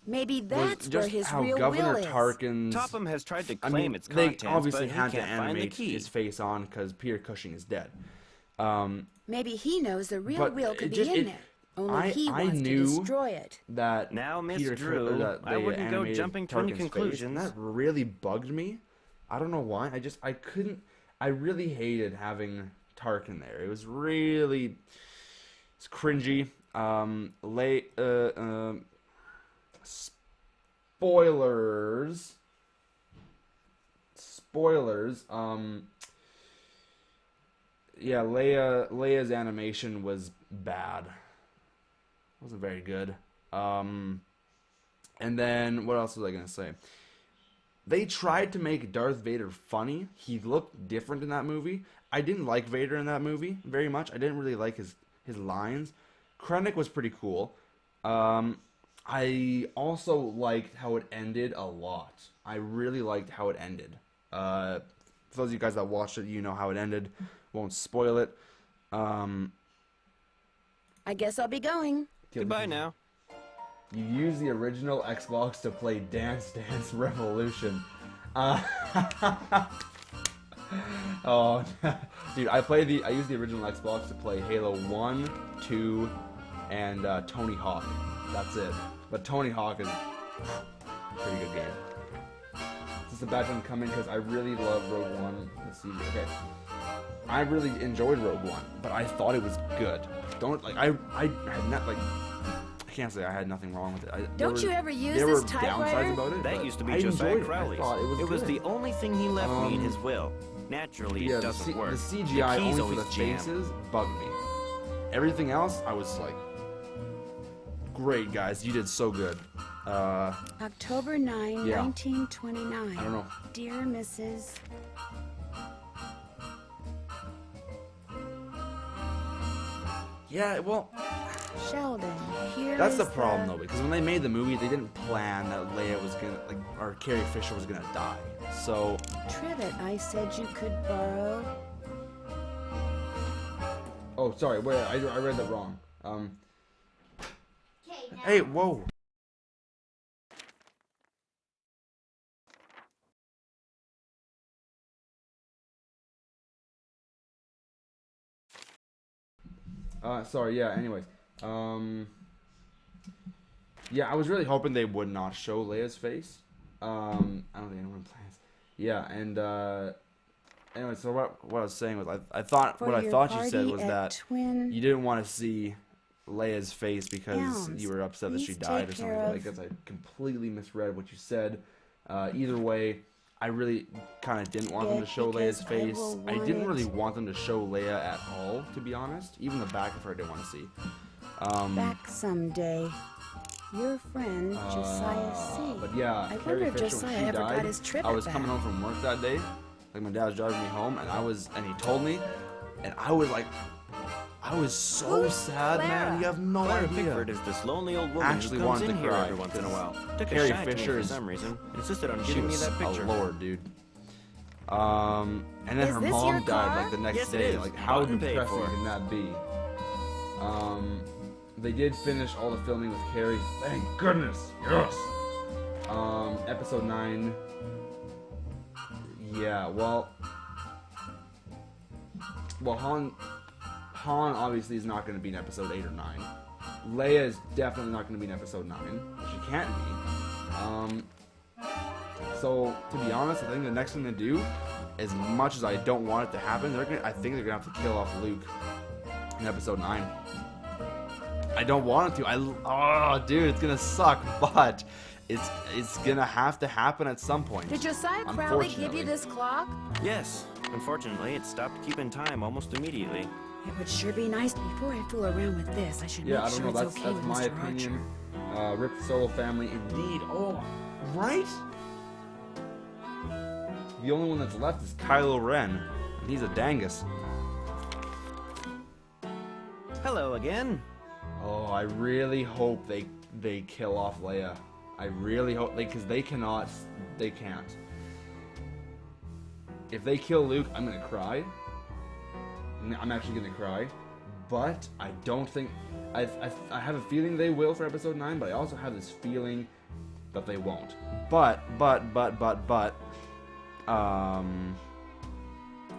Maybe that's just where his how real Governor will is. Tarkin's. Topham has tried to I claim mean, its they contents, obviously but had he to can't find the animate key. his face on because Peter Cushing is dead. Maybe he knows the real But will could it be just- in it- there. Only he I wants to knew destroy it. that Now, Miss Peter Drew, that I they wouldn't go animated jumping to any Tarkin's face, conclusions. and that really bugged me. I don't know why. I couldn't. I really hated having Tarkin there. It was really, it's cringy. Spoilers. Yeah, Leia's animation was bad. Wasn't very good. And then what else was I gonna say? They tried to make Darth Vader funny. He looked different in that movie. I didn't like Vader in that movie very much. I didn't really like his lines. Krennic was pretty cool. I also liked how it ended a lot. I really liked how it ended. For those of you guys that watched it, you know how it ended. Won't spoil it. I guess I'll be going. Goodbye now. You use the original Xbox to play Dance Dance Revolution. Oh, dude, I used the original Xbox to play Halo 1, 2, and Tony Hawk. That's it. But Tony Hawk is a pretty good game. Is this a bad time to come in? Because I really love Rogue One. Let's see. Okay. I really enjoyed Rogue One, but I thought it was good. I had not like. I can't say I had nothing wrong with it. Don't you ever use there this were typewriter? downsides about it. That but used to be I Josiah enjoyed Crowley's. I thought it was the good. only thing he left me in his will. Naturally, Yeah, it doesn't work. the CGI keys only for always the jam. faces bugged me. Everything else, I was like, great guys, you did so good. October 9, Yeah. 1929. I don't know. Dear Mrs. Yeah, well, Sheldon, here that's the is problem though, because when they made the movie, they didn't plan that Leia was gonna, or Carrie Fisher was gonna die. So, trivet I said you could borrow. oh, sorry, wait, I read that wrong. Hey, whoa. Sorry, yeah, anyways. Yeah, I was really hoping they would not show Leia's face. I don't think anyone plans. Yeah, and, anyway, so what I was saying was, I thought, For what I your thought you said party was at that Twin. you didn't want to see Leia's face because Elms, you were upset that she please died or take something. care But I of- guess I completely misread what you said. Either way, I really kind of didn't want them to Good, show Leia's because I face. will I want didn't it. really want them to show Leia at all, to be honest. Even the back of her I didn't want to see. Back someday. Your friend, Josiah C. But yeah, I Carrie wonder if Fisher, Josiah when she ever died, got his trip I was back. coming home from work that day. Like my dad was driving me home, and he told me, and I was like, I was so Who's sad, man. Clara? You have no Clara idea. Pickford is this lonely old woman Actually who comes wanted in to here cry every once in a while. Took Carrie a shine to me Fisher for is- some reason. Insisted on She giving me was that picture. a lord, dude. And then Is her this mom your died car? like the next Yes, it day. is. Like how Bought and paid depressing for. can that be? They did finish all the filming with Carrie. Thank goodness. Yes. Episode 9. Yeah, well, Han obviously is not going to be in episode 8 or 9. Leia is definitely not going to be in episode 9. She can't be. So to be honest, I think the next thing to do, as much as I don't want it to happen, I think they're gonna have to kill off Luke in episode 9. I don't want it to. Oh, dude, it's gonna suck, but it's gonna have to happen at some point. Did Josiah Crowley give Unfortunately. you this clock? Yes. Unfortunately, it stopped keeping time almost immediately. It would sure be nice before I fool around with this. I should Yeah, make I don't sure know. it's That's okay with my Mr. opinion. Archer. Rip the Solo family, indeed. Oh, right. The only one that's left is Kylo Ren, and he's a dangus. Hello again. Oh, I really hope they kill off Leia. I really hope because they can't. If they kill Luke, I'm gonna cry. I'm actually gonna cry. But I don't think I have a feeling they will for episode 9, but I also have this feeling that they won't. But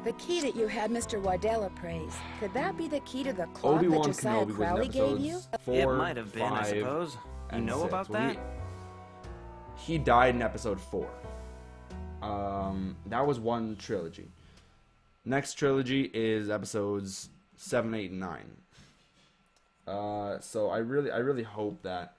The key that you had Mr. Waddell appraise, could that be the key to the clock that Obi-Wan Josiah Kenobi was in Crowley gave you? episodes 4, It might have been, I 5, suppose. You and know 6. about When that? He died in episode 4. That was one trilogy. Next trilogy is episodes 7, 8, and 9. So I really hope that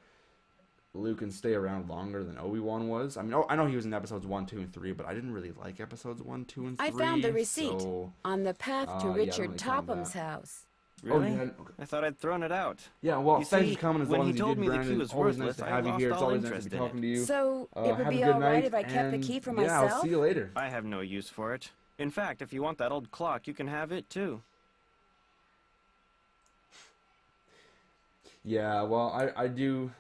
Luke can stay around longer than Obi-Wan was. I mean, I know he was in episodes 1, 2, and 3, but I didn't really like episodes 1, 2, and 3. I found the receipt so- on the path to yeah, I don't Richard really count Topham's that. house. Really? you had- okay. I thought I'd thrown it out. Yeah, well, You thanks see, for coming as when long he as you told did, me the Brandon. key was Always nice worthless, to I have you lost here. It's all always nice to interest be in it. talking to you. So it would have be a good all right night, if I kept the and key for Yeah, I'll myself? see you later. I have no use for it. In fact, if you want that old clock, you can have it too. Yeah, well, I do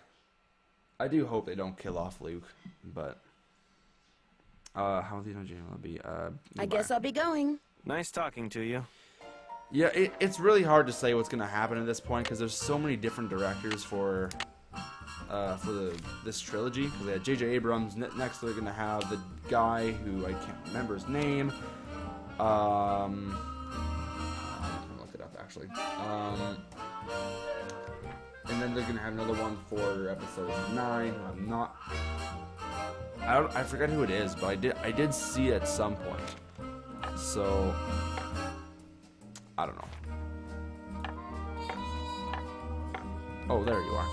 hope they don't kill off Luke, but how do you know Jamie will be? I guess I'll be going. Nice talking to you. Yeah, it's really hard to say what's gonna happen at this point because there's so many different directors for this trilogy. Because they had J.J. Abrams. Next, they're gonna have the guy who I can't remember his name. I'm gonna look it up actually. And then they're gonna have another one for episode 9. I'm not. I forget who it is, but I did see it at some point. So I don't know. Oh, there you are.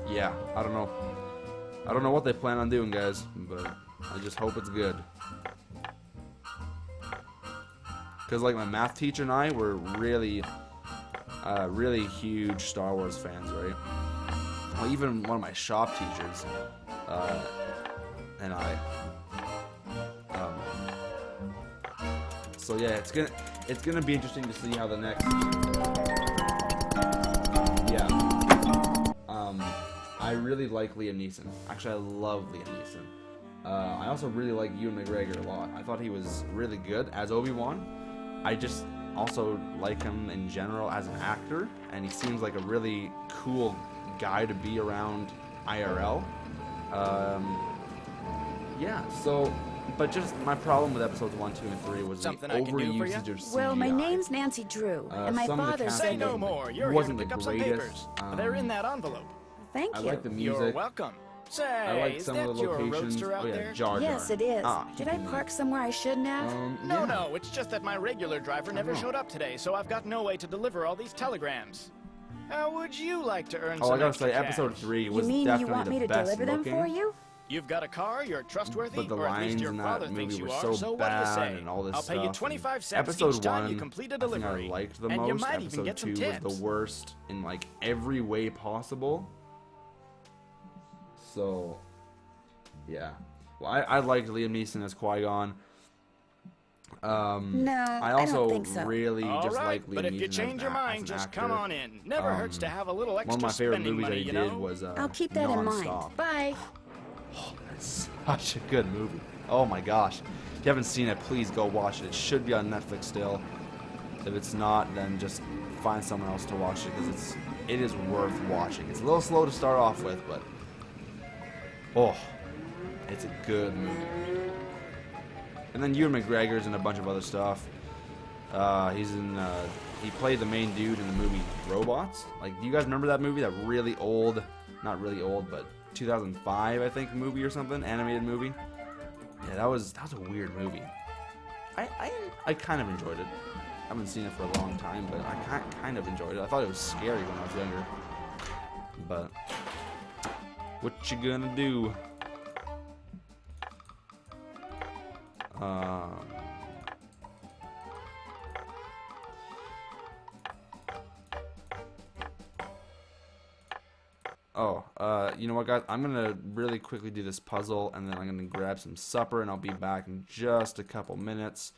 Yeah, I don't know. I don't know what they plan on doing, guys, but I just hope it's good. Because, like, my math teacher and I were really huge Star Wars fans, right? Well, even one of my shop teachers and I. So yeah, it's gonna be interesting to see how the next. Yeah. I really like Liam Neeson. Actually, I love Liam Neeson. I also really like Ewan McGregor a lot. I thought he was really good as Obi-Wan. I just also like him in general as an actor, and he seems like a really cool guy to be around IRL. Yeah, so, but just my problem with episodes 1, 2, and 3 was Something the I can do for overusage you? of CGI. Well, my name's Nancy Drew, and my some of the father casting Say said no wasn't- more. You're here to wasn't pick the up some greatest. papers. They're in that envelope. Thank I you. like the music. You're welcome. Say, I like is some that of the your locations. roadster out Oh yeah, there? Jar Jar. Yes, it is. Ah, Did I park somewhere I shouldn't have? No, yeah. no, it's just that my regular driver never showed up today, so I've got no way to deliver all these telegrams. How would you like to earn Oh, some I gotta extra say, cash? episode 3 You was mean definitely you want me the to best deliver them looking. for you? You've got a car, you're trustworthy, But the or at least lines your in father that thinks movie you were are, so so what do you bad say? and all this I'll pay stuff. you and 25 cents episode each time 1, you complete a I think delivery. I liked the and most. you might Episode even get 2 some was tips. the worst in like every way possible. So, yeah. Well, I liked Liam Neeson as Qui-Gon. No, I also don't think so. really All just right, like Liam but if Neeson you as change your an mind, just actor. come on in. Never hurts to have a little extra One of my favorite spending movies money, that he you did know? was I'll keep that in mind. Non-Stop. Bye. That's such a good movie. Oh my gosh. If you haven't seen it, please go watch it. It should be on Netflix still. If it's not, then just find someone else to watch it because it is worth watching. It's a little slow to start off with, but oh, it's a good movie. And then Ewan McGregor's in a bunch of other stuff. He played the main dude in the movie Robots. Like, do you guys remember that movie? That really old, not really old, but 2005, I think, movie or something, animated movie. Yeah, that was a weird movie. I kind of enjoyed it. I haven't seen it for a long time, but I kind of enjoyed it. I thought it was scary when I was younger. But what you gonna do? You know what, guys? I'm gonna really quickly do this puzzle, and then I'm gonna grab some supper, and I'll be back in just a couple minutes.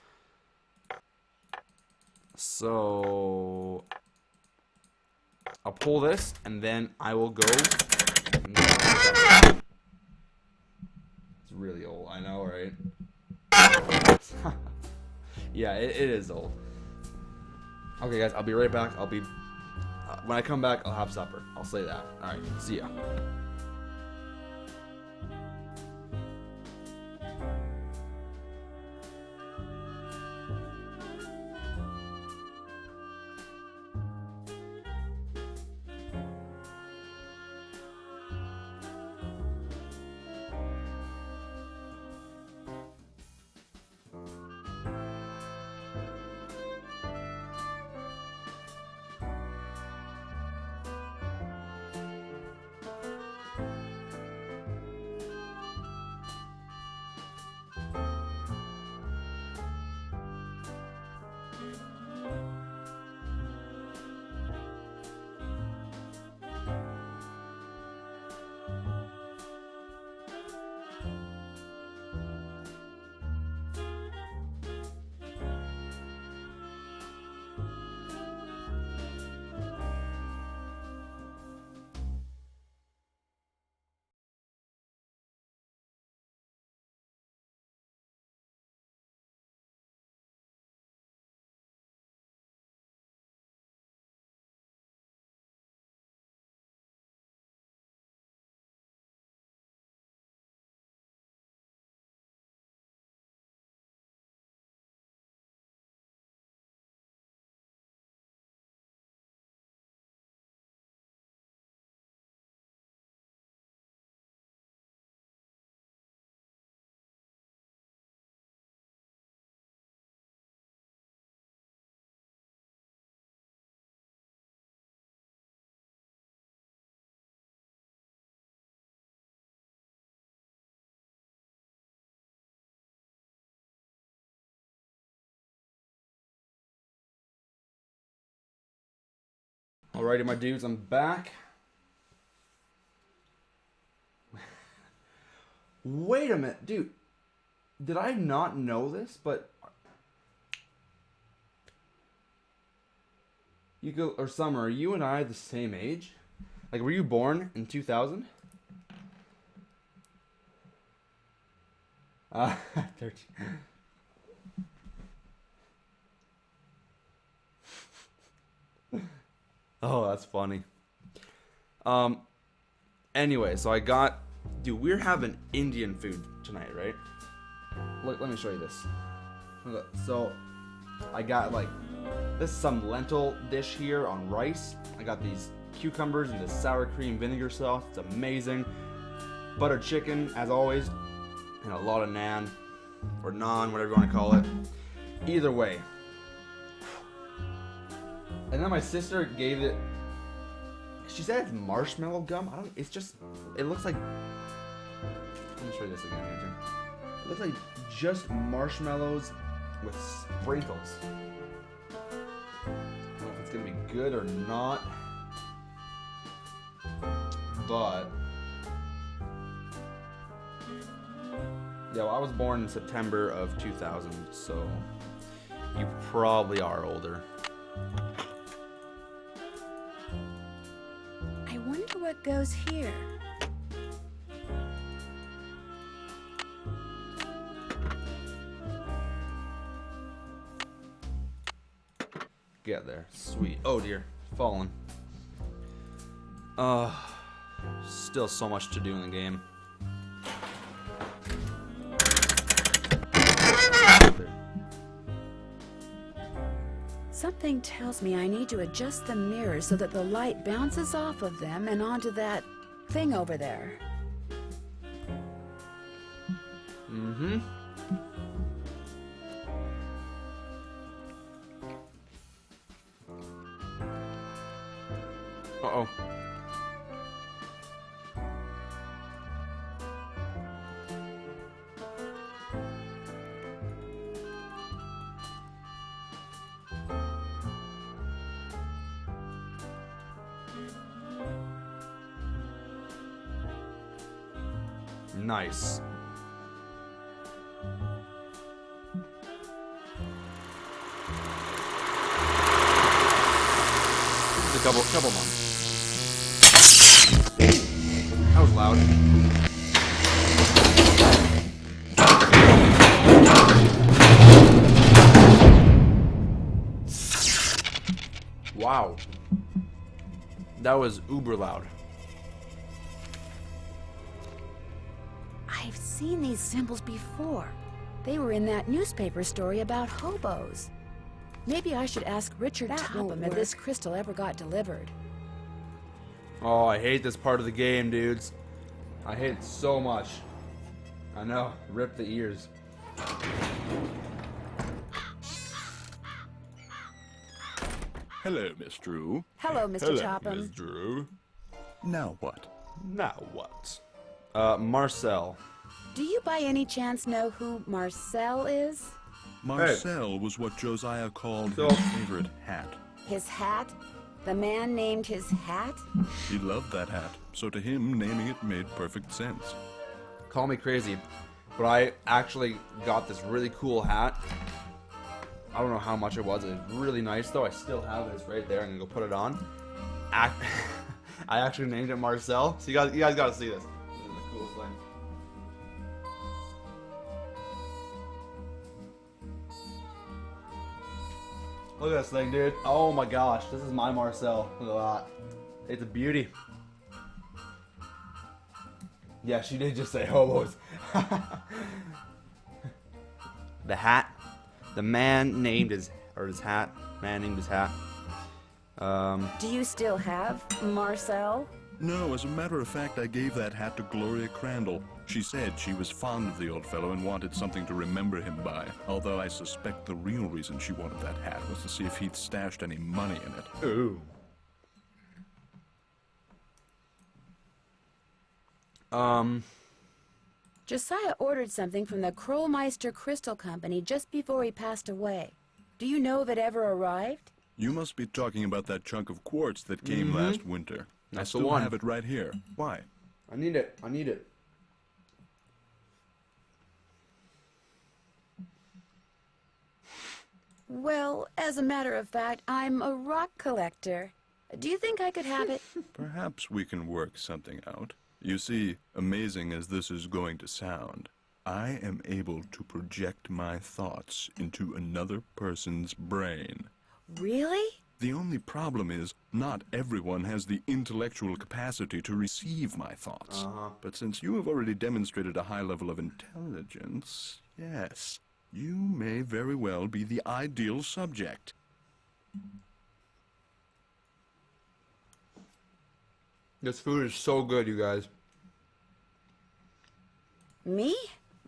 So I'll pull this, and then I will go. It's really old, I know, right? Yeah, it is old. Okay, guys, I'll be right back. When I come back, I'll have supper. I'll say that. All right, see ya. Alrighty, my dudes, I'm back. Wait a minute, dude. Did I not know this? But Summer, are you and I the same age? Like, were you born in 2000? 13. Oh, that's funny. Anyway, so dude, we're having Indian food tonight, right? Look, let me show you this. So, I got this is some lentil dish here on rice. I got these cucumbers and this sour cream vinegar sauce. It's amazing. butter chicken, as always, and a lot of naan, or naan, whatever you want to call it. Either way. And then my sister gave it, she said it's marshmallow gum. It's just, it looks like, let me show you this again, Andrew. It looks like just marshmallows with sprinkles. I don't know if it's gonna be good or not, but yeah, well, I was born in September of 2000, so you probably are older. I wonder what goes here. Get there. Sweet. Oh dear. Fallen. Still so much to do in the game. Something tells me I need to adjust the mirrors so that the light bounces off of them and onto that thing over there. Mm-hmm. Uh-oh. Nice. Just a couple months. That was loud. Wow. That was uber loud. I've seen these symbols before. They were in that newspaper story about hobos. Maybe I should ask Richard Topham if this crystal ever got delivered. Oh, I hate this part of the game, dudes. I hate it so much. I know. Rip the ears. Hello, Miss Drew. Hello, Mr. Hello, Topham. Miss Drew. Now what? Now what? Marcel. Do you by any chance know who Marcel is? Marcel was what Josiah called So- his favorite hat. His hat? The man named his hat? He loved that hat, so to him, naming it made perfect sense. Call me crazy, but I actually got this really cool hat. I don't know how much it was. It was really nice, though. I still have it. It's right there. I'm gonna go put it on. I actually named it Marcel. So you guys gotta see this. This is the coolest thing. Look at this thing, dude. Oh my gosh, this is my Marcel. Look at that. It's a beauty. Yeah, she did just say hobos. The hat. The man named his hat. Man named his hat. Do you still have Marcel? No, as a matter of fact, I gave that hat to Gloria Crandall. She said she was fond of the old fellow and wanted something to remember him by. Although I suspect the real reason she wanted that hat was to see if he'd stashed any money in it. Ooh. Josiah ordered something from the Krollmeister Crystal Company just before he passed away. Do you know if it ever arrived? You must be talking about that chunk of quartz that came last winter. That's I still the one. have it right here. Why? I need it. I need it. Well, as a matter of fact, I'm a rock collector. Do you think I could have it? Perhaps we can work something out. You see, amazing as this is going to sound, I am able to project my thoughts into another person's brain. Really? The only problem is, not everyone has the intellectual capacity to receive my thoughts. But since you have already demonstrated a high level of intelligence, yes, you may very well be the ideal subject. This food is so good, you guys. Me?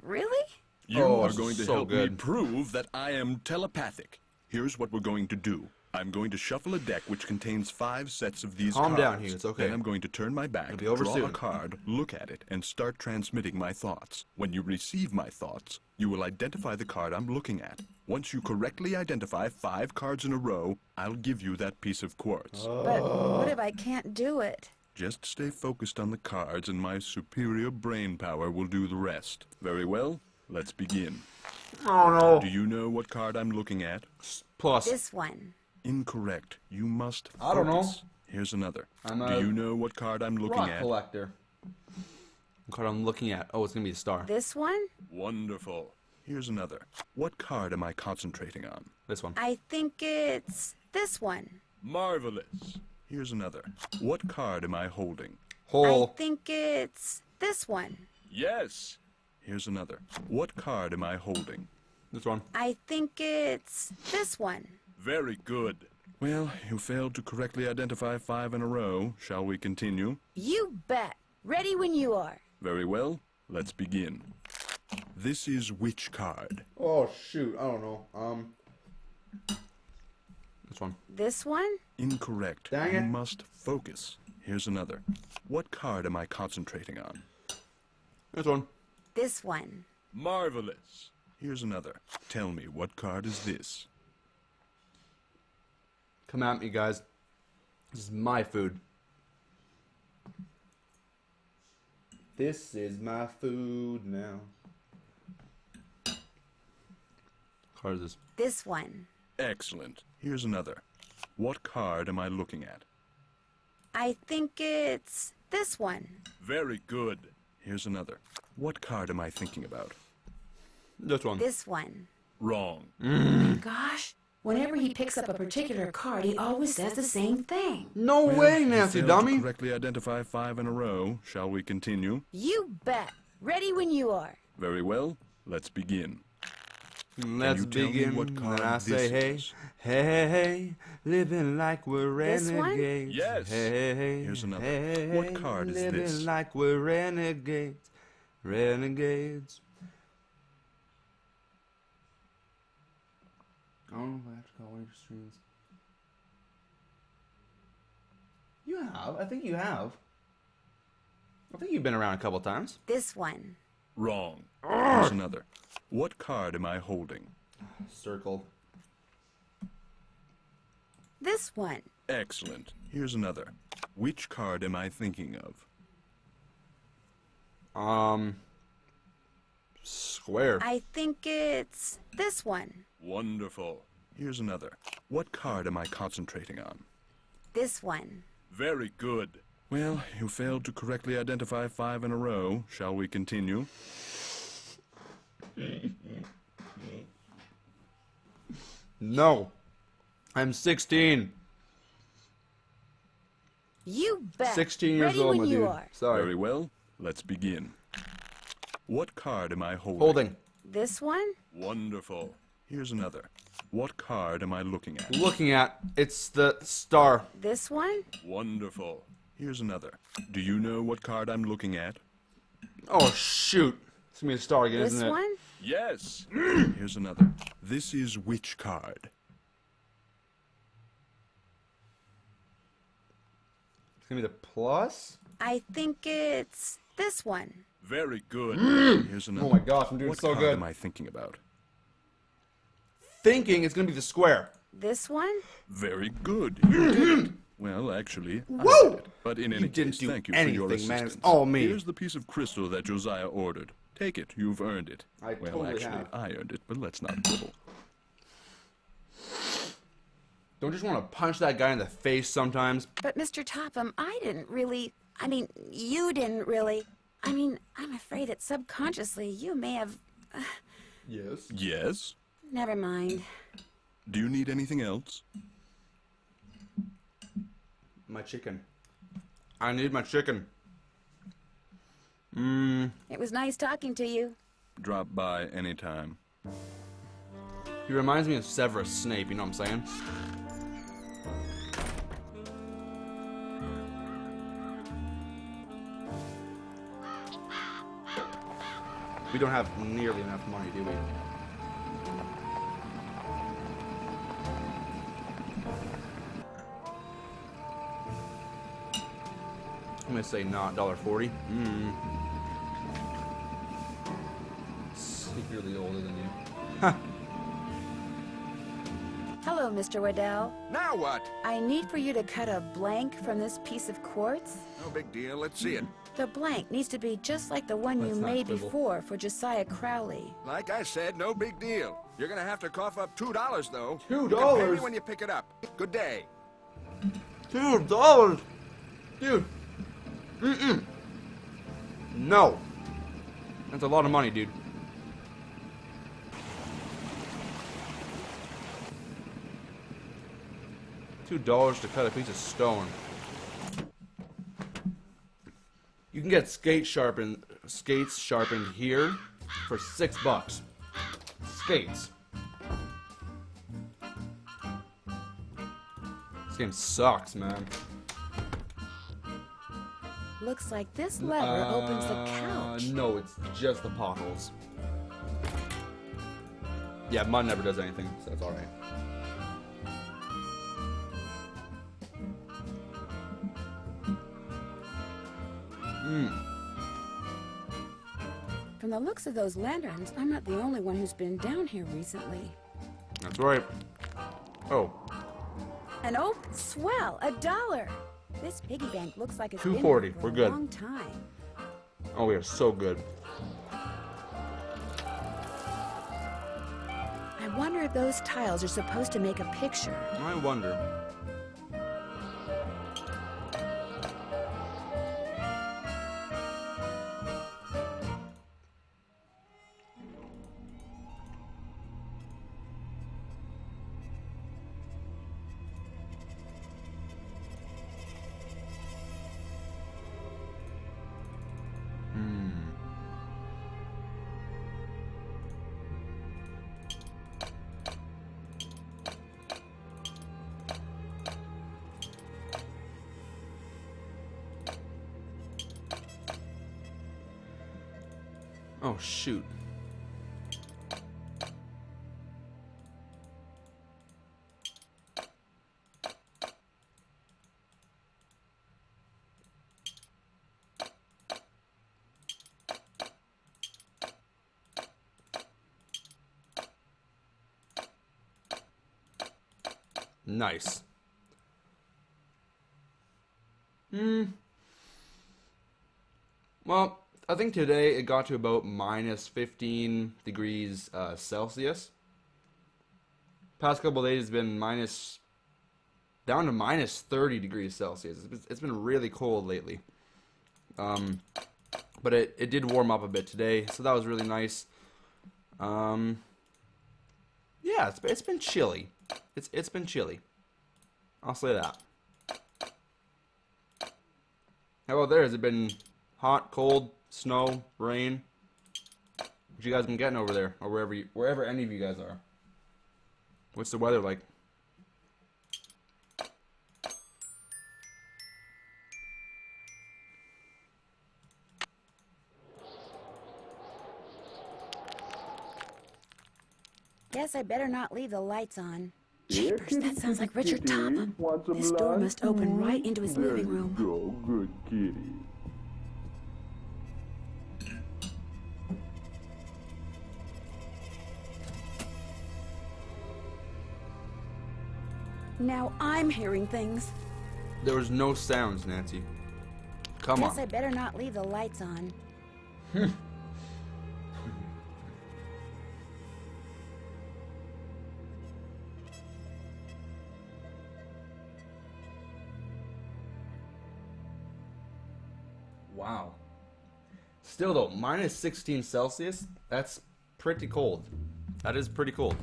Really? You Oh, are going to so help me good. prove that I am telepathic. Here's what we're going to do. I'm going to shuffle a deck which contains 5 sets of these Calm cards. down, Hugh, it's okay. Then I'm going to turn my back, It'll be over draw soon. a card, look at it, and start transmitting my thoughts. When you receive my thoughts, you will identify the card I'm looking at. Once you correctly identify 5 cards in a row, I'll give you that piece of quartz. But what if I can't do it? Just stay focused on the cards and my superior brain power will do the rest. Very well, let's begin. Oh no. Do you know what card I'm looking at? Plus. This one. Incorrect. You must focus. I don't know. Here's another. I'm Do a you know what card I'm looking rock at? collector. What card I'm looking at? Oh, it's gonna be a star. This one? Wonderful. Here's another. What card am I concentrating on? This one. I think it's this one. Marvelous. Here's another. What card am I holding? Hole. I think it's this one. Yes. Here's another. What card am I holding? This one. I think it's this one. Very good. Well, you failed to correctly identify 5 in a row. Shall we continue? You bet. Ready when you are. Very well. Let's begin. This is which card? Oh shoot, I don't know. This one. This one? Incorrect. Dang You it. must focus. Here's another. What card am I concentrating on? This one. This one. Marvelous. Here's another. Tell me, what card is this? Come at me, guys. This is my food. This is my food now. What card is this? This one. Excellent. Here's another. What card am I looking at? I think it's this one. Very good. Here's another. What card am I thinking about? This one. This one. Wrong. Gosh. Whenever he picks up a particular card, he always says the same thing. No Well, way, you Nancy failed dummy. to correctly identify 5 in a row. Shall we continue? You bet. Ready when you are. Very well. Let's begin. Let's you tell me begin. what When card I say this hey, is? hey, hey, living like we're This one? renegades. Yes. Hey, Here's another. Hey, What card is living this? like we're renegades. Renegades. I don't know if I have to call your streams. You have. I think you have. I think you've been around a couple times. This one. Wrong. Here's another. What card am I holding? Circle. This one. Excellent. Here's another. Which card am I thinking of? Square. I think it's this one. Wonderful. Here's another. What card am I concentrating on? This one. Very good. Well, you failed to correctly identify 5 in a row. Shall we continue? No. I'm 16. You bet. 16 years Ready old, when my you dude. are. Sorry. Very well. Let's begin. What card am I holding? Holding. This one? Wonderful. Here's another. What card am I looking at? Looking at. It's the star. This one? Wonderful. Here's another. Do you know what card I'm looking at? Oh, shoot. It's going to be a star again, This isn't it? one? Yes. Here's another. This is which card? It's going to be the plus? I think it's this one. Very good. Here's another. Oh my gosh, I'm doing what so card good. am I thinking about? Thinking it's going to be the square. This one? Very good. You did it. Well, actually, I Woo! did it. But in any You didn't case, do thank you for your anything, man. assistance. It's all me. Here's the piece of crystal that Josiah ordered. Take it. You've earned it. I well, totally actually, have. I earned it, but let's not quibble. Don't you just want to punch that guy in the face sometimes? But Mr. Topham, I didn't really. I mean, you didn't really. I mean, I'm afraid that subconsciously you may have. Yes. Yes? Never mind. Do you need anything else? My chicken. I need my chicken. It was nice talking to you. Drop by anytime. He reminds me of Severus Snape, you know what I'm saying? We don't have nearly enough money, do we? I'm gonna say not $1.40. Secretly older than you. Hello, Mr. Waddell. Now what? I need for you to cut a blank from this piece of quartz. No big deal. Let's see it. The blank needs to be just like the one you Let's not made quibble. before for Josiah Crowley. Like I said, no big deal. You're gonna have to cough up $2, though. $2? You can pay me when you pick it up. Good day. $2? Dude. No. That's a lot of money, dude. $2 to cut a piece of stone. You can get skates sharpened here for $6. Skates. This game sucks, man. Looks like this lever opens the couch. No, it's just the potholes. Yeah, mud never does anything, so that's alright. From the looks of those lanterns, I'm not the only one who's been down here recently. That's right. Oh. An oak? Swell! $1! This piggy bank looks like it's been $2.40. here for We're a good. long time. Oh, we are so good. I wonder if those tiles are supposed to make a picture. I wonder. Oh, shoot. Nice. Well, I think today it got to about minus 15 degrees Celsius. Past couple of days has been down to minus 30 degrees Celsius. It's been really cold lately. But it did warm up a bit today, so that was really nice. Yeah, it's been chilly. It's been chilly. I'll say that. How about there? Has it been hot, cold, snow, rain? What you guys been getting over there, or wherever any of you guys are? What's the weather like? Guess I better not leave the lights on. Jeepers, that sounds like Richard Topham. This door must open right into his living room. Go, good kitty. Now I'm hearing things. There was no sounds, Nancy. Come Guess on. I better not leave the lights on. Wow. Still though, minus 16 Celsius, that's pretty cold. That is pretty cold.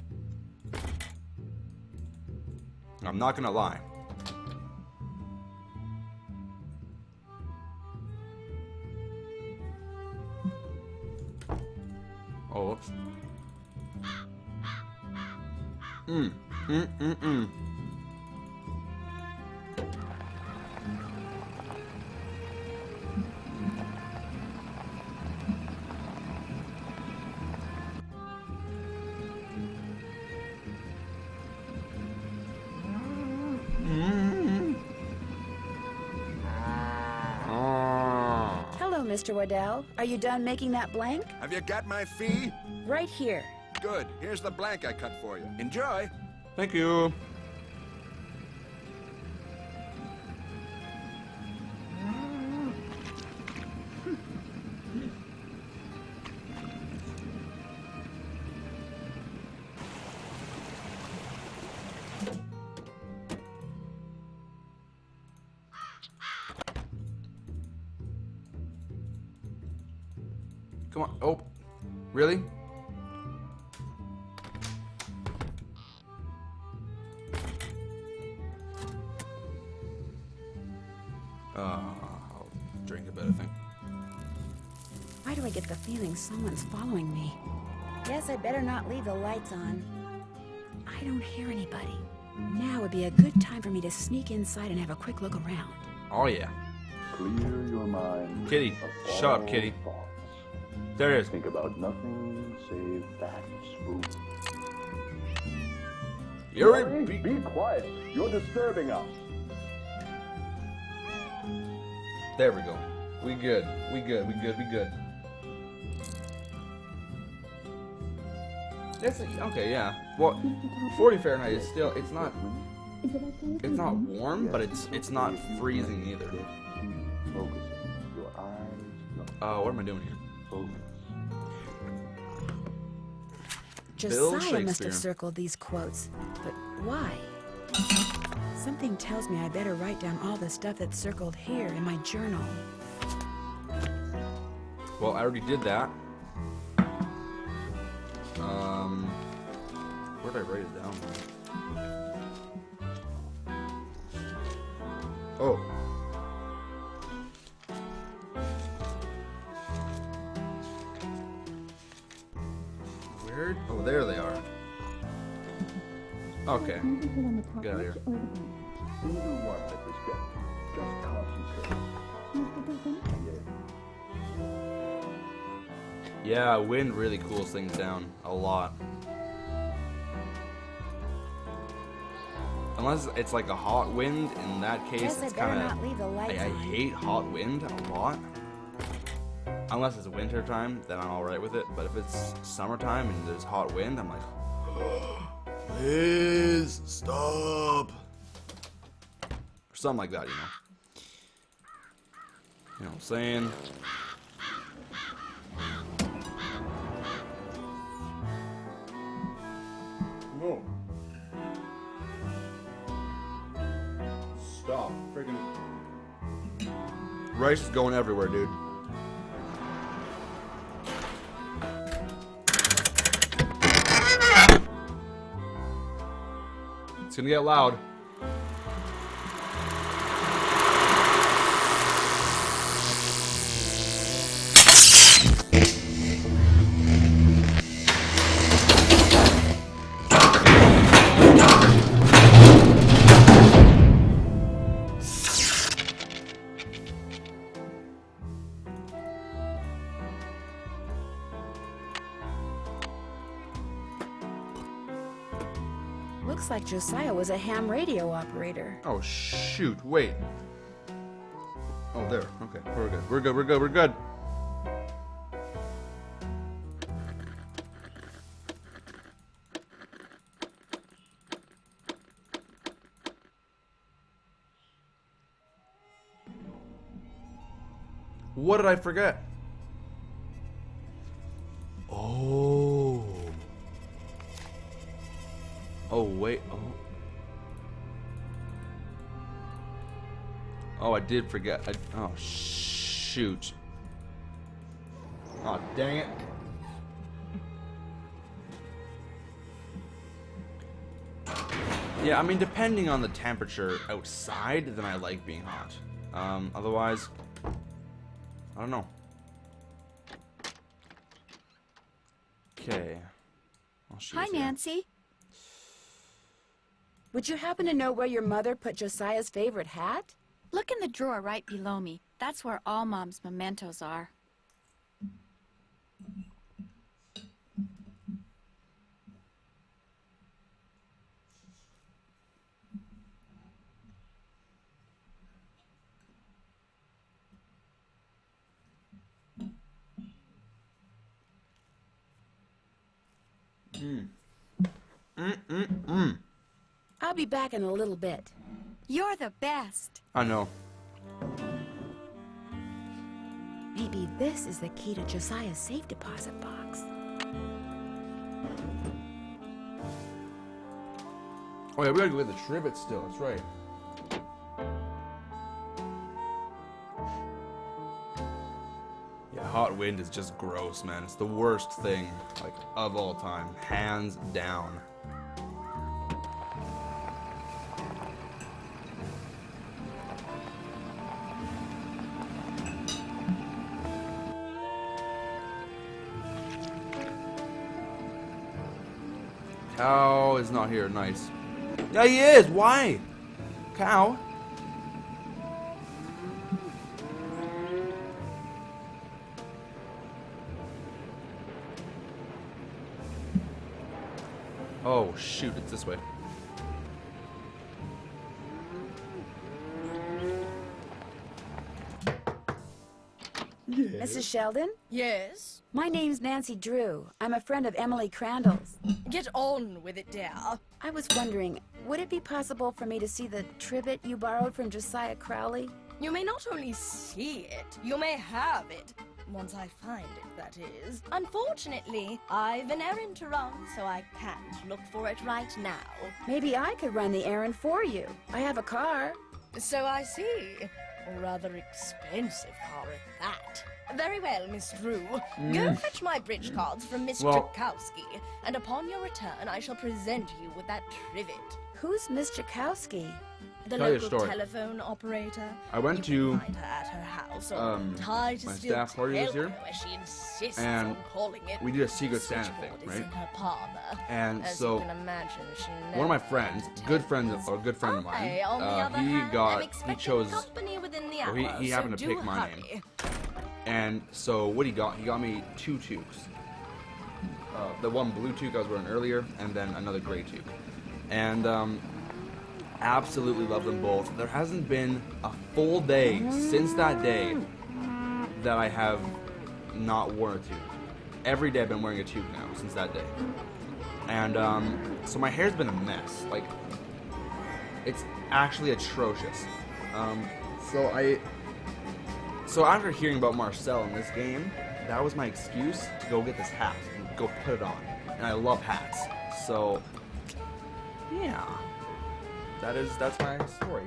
I'm not gonna lie. Oh, whoops. Mr. Waddell. Are you done making that blank? Have you got my fee? Right here. Good. Here's the blank I cut for you. Enjoy. Thank you. Come on. Oh, really? I'll drink a bit, I think. Why do I get the feeling someone's following me? Guess I'd better not leave the lights on. I don't hear anybody. Now would be a good time for me to sneak inside and have a quick look around. Oh, yeah. Clear your mind. Kitty, of shut up, all Kitty. thoughts. There it is. Think about nothing save that spoon. Yuri, be quiet. You're disturbing us. There we go. We good. We good. We good. We good. That's okay. Yeah. Well, 40 Fahrenheit is still. It's not. It's not warm, but it's not freezing either. What am I doing here? Bill Josiah must Shakespeare. have circled these quotes, but why? Something tells me I better write down all the stuff that's circled here in my journal. Well, I already did that. Where did I write it down? Oh. Where? Oh, there they are. Okay. Get out of here. Either one that was get. Just concentrate. Yeah, wind really cools things down a lot. Unless it's like a hot wind, in that case Guess it's I better kind not leave the of... lights I on. hate hot wind a lot. Unless it's winter time, then I'm alright with it. But if it's summertime and there's hot wind, I'm like... Please, stop. Or something like that, you know. You know what I'm saying? Whoa. Stop. Freaking. Rice is going everywhere, dude. It's gonna get loud. Looks like Josiah was a ham radio operator. Oh shoot, wait. Oh there, okay. We're good. We're good, we're good, we're good. What did I forget? Oh. Oh, wait. Oh. Oh, I did forget. Oh, shoot. Oh, dang it. Yeah, I mean, depending on the temperature outside, then I like being hot. Otherwise, I don't know. Okay. Oh, Hi, Nancy. Would you happen to know where your mother put Josiah's favorite hat? Look in the drawer right below me. That's where all Mom's mementos are. I'll be back in a little bit. You're the best. I know. Maybe this is the key to Josiah's safe deposit box. Oh yeah, we gotta go get the trivet still. That's right. Yeah, hot wind is just gross, man. It's the worst thing, like, of all time, hands down. Cow is not here. Nice. Yeah, he is. Why? Cow? Oh, shoot. It's this way. Mrs. Sheldon? Yes? My name's Nancy Drew. I'm a friend of Emily Crandall's. Get on with it, dear. I was wondering, would it be possible for me to see the trivet you borrowed from Josiah Crowley? You may not only see it, you may have it. Once I find it, that is. Unfortunately, I've an errand to run, so I can't look for it right now. Maybe I could run the errand for you. I have a car. So I see. A rather expensive car at that. Very well, Miss Drew. Go fetch my bridge cards from Miss Tchaikovsky, and upon your return, I shall present you with that trivet. Who's Miss Tchaikovsky? The Tell your local story. telephone operator. I went You to can find her at her house, or tie to my still staff party this tell year, her where she insists and on calling it. we did a Secret Santa Switchboard thing, is right? in her parlor. And As so you can imagine, she one of my never friends, plans to good tell friend, us. or a good friend of mine, I, on the other hand, am expecting chose, company within the or hour, he so happened to do pick my hurry. name. And so what he got me 2 toques. The one blue toque I was wearing earlier, and then another gray toque. And absolutely love them both. There hasn't been a full day since that day that I have not worn a toque. Every day I've been wearing a toque now since that day. And so my hair's been a mess. Like, it's actually atrocious. So after hearing about Marcel in this game, that was my excuse to go get this hat and go put it on. And I love hats. So yeah. That's my story.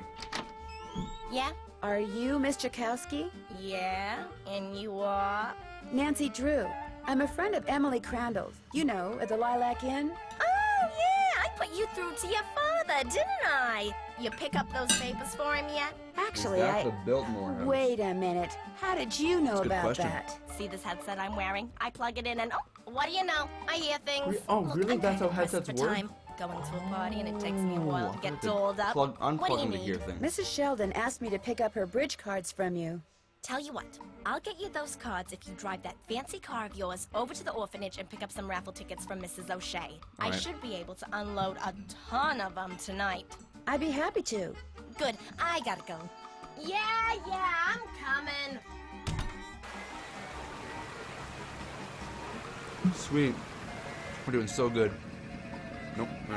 Yeah? Are you Miss Tchaikovsky? Yeah? And you are? Nancy Drew. I'm a friend of Emily Crandall's. You know, at the Lilac Inn. Oh, yeah! I put you through to your father, didn't I? You pick up those papers for him yet? Actually, Is that the Biltmore house? Wait a minute. How did you know That's a good about question. that? See this headset I'm wearing? I plug it in and what do you know? I hear things. Oh, Look, really? I'm That's how kinda pressed headsets for work? time. Going to a party and it takes me a while to get dolled up. Unplug What do you them to need? hear things. Mrs. Sheldon asked me to pick up her bridge cards from you. Tell you what, I'll get you those cards if you drive that fancy car of yours over to the orphanage and pick up some raffle tickets from Mrs. O'Shea. I Right. should be able to unload a ton of them tonight. I'd be happy to. Good, I gotta go. Yeah, I'm coming. Sweet. We're doing so good. Nope, no.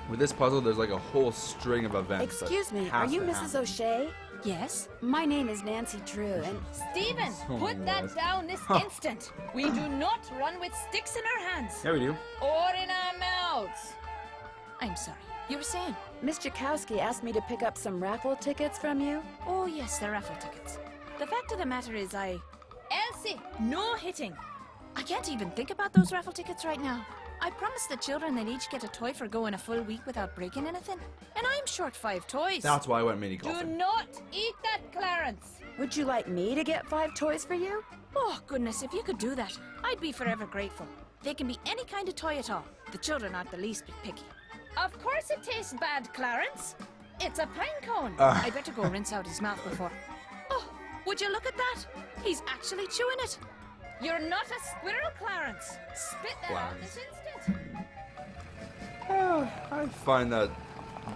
With this puzzle, there's like a whole string of events. that Excuse me, are has you to Mrs. happen. O'Shea? Yes? My name is Nancy Drew, and Stephen, Oh, put my that God. down this instant. We do not run with sticks in our hands. Yeah, we do. Or in our mouths. I'm sorry. You were saying? Miss Tchaikovsky asked me to pick up some raffle tickets from you. Oh, yes, the raffle tickets. The fact of the matter is Elsie, no hitting. I can't even think about those raffle tickets right now. I promised the children they'd each get a toy for going a full week without breaking anything. And I'm short 5 toys. That's why I went mini Do golfing. not eat that, Clarence. Would you like me to get 5 toys for you? Oh, goodness, if you could do that, I'd be forever grateful. They can be any kind of toy at all. The children aren't the least bit picky. Of course it tastes bad, Clarence. It's a pine cone. I'd better go rinse out his mouth before. Oh, would you look at that? He's actually chewing it. You're not a squirrel, Clarence. Spit that out this instant. I find that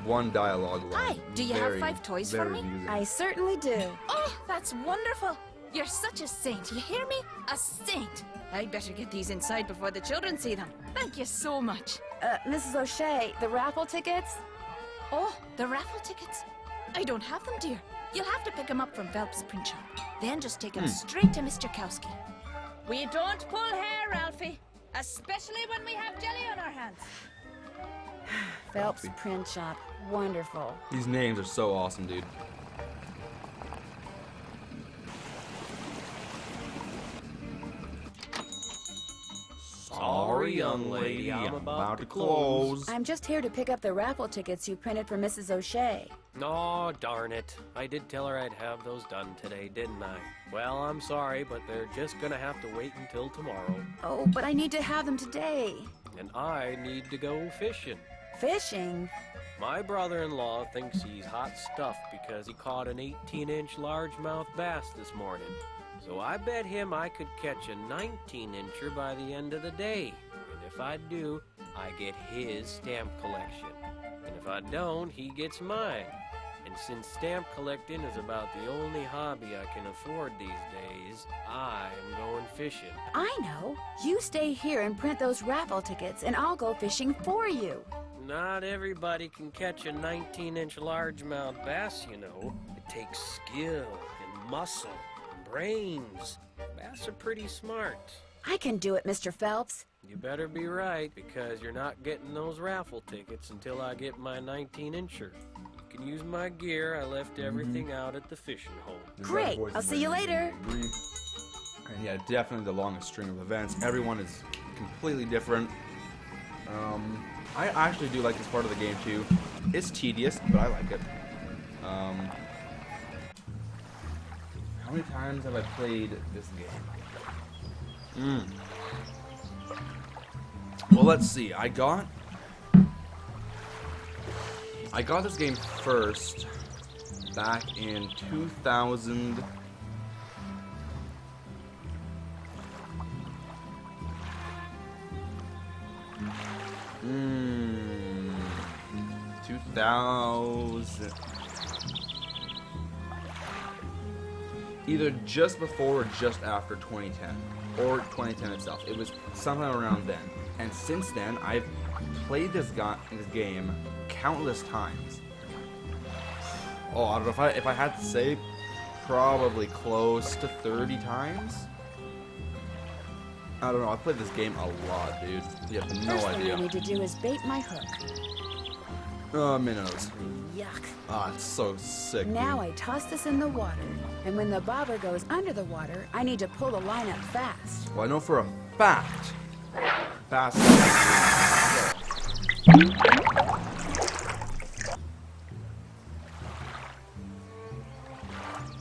one dialogue line Hi, do you have very, 5 toys for very me? amusing. I certainly do. Oh, That's wonderful. You're such a saint, you hear me? A saint. I'd better get these inside before the children see them. Thank you so much. Mrs. O'Shea, the raffle tickets? Oh, the raffle tickets? I don't have them, dear. You'll have to pick them up from Phelps' print shop. Then just take them straight to Mr. Kowski. We don't pull hair, Ralphie. Especially when we have jelly on our hands. Phelps Print Shop. Wonderful. These names are so awesome, dude. Sorry, young lady, I'm about to close. I'm just here to pick up the raffle tickets you printed for Mrs. O'Shea. Oh, darn it. I did tell her I'd have those done today, didn't I? Well, I'm sorry, but they're just gonna have to wait until tomorrow. Oh, but I need to have them today. And I need to go fishing. Fishing? My brother-in-law thinks he's hot stuff because he caught an 18-inch largemouth bass this morning. So I bet him I could catch a 19-incher by the end of the day. And if I do, I get his stamp collection. And if I don't, he gets mine. And since stamp collecting is about the only hobby I can afford these days, I'm going fishing. I know. You stay here and print those raffle tickets, and I'll go fishing for you. Not everybody can catch a 19-inch largemouth bass, you know. It takes skill and muscle and brains. Bass are pretty smart. I can do it, Mr. Phelps. You better be right, because you're not getting those raffle tickets until I get my 19-incher. You can use my gear. I left everything out at the fishing hole. Great. I'll see you later. And yeah, definitely the longest string of events. Everyone is completely different. I actually do like this part of the game too. It's tedious, but I like it. How many times have I played this game? Well, let's see. I got this game first back in 2000. 2000. Either just before or just after 2010, or 2010 itself. It was sometime around then. And since then, I've played this game countless times. Oh, I don't know if I had to say, probably close to 30 times. I don't know. I played this game a lot, dude. You have no First idea. thing I need to do is bait my hook. Minnows. Yuck. Ah, it's so sick, Now dude. I toss this in the water, and when the bobber goes under the water, I need to pull the line up fast. Well, I know for a fact. Fast.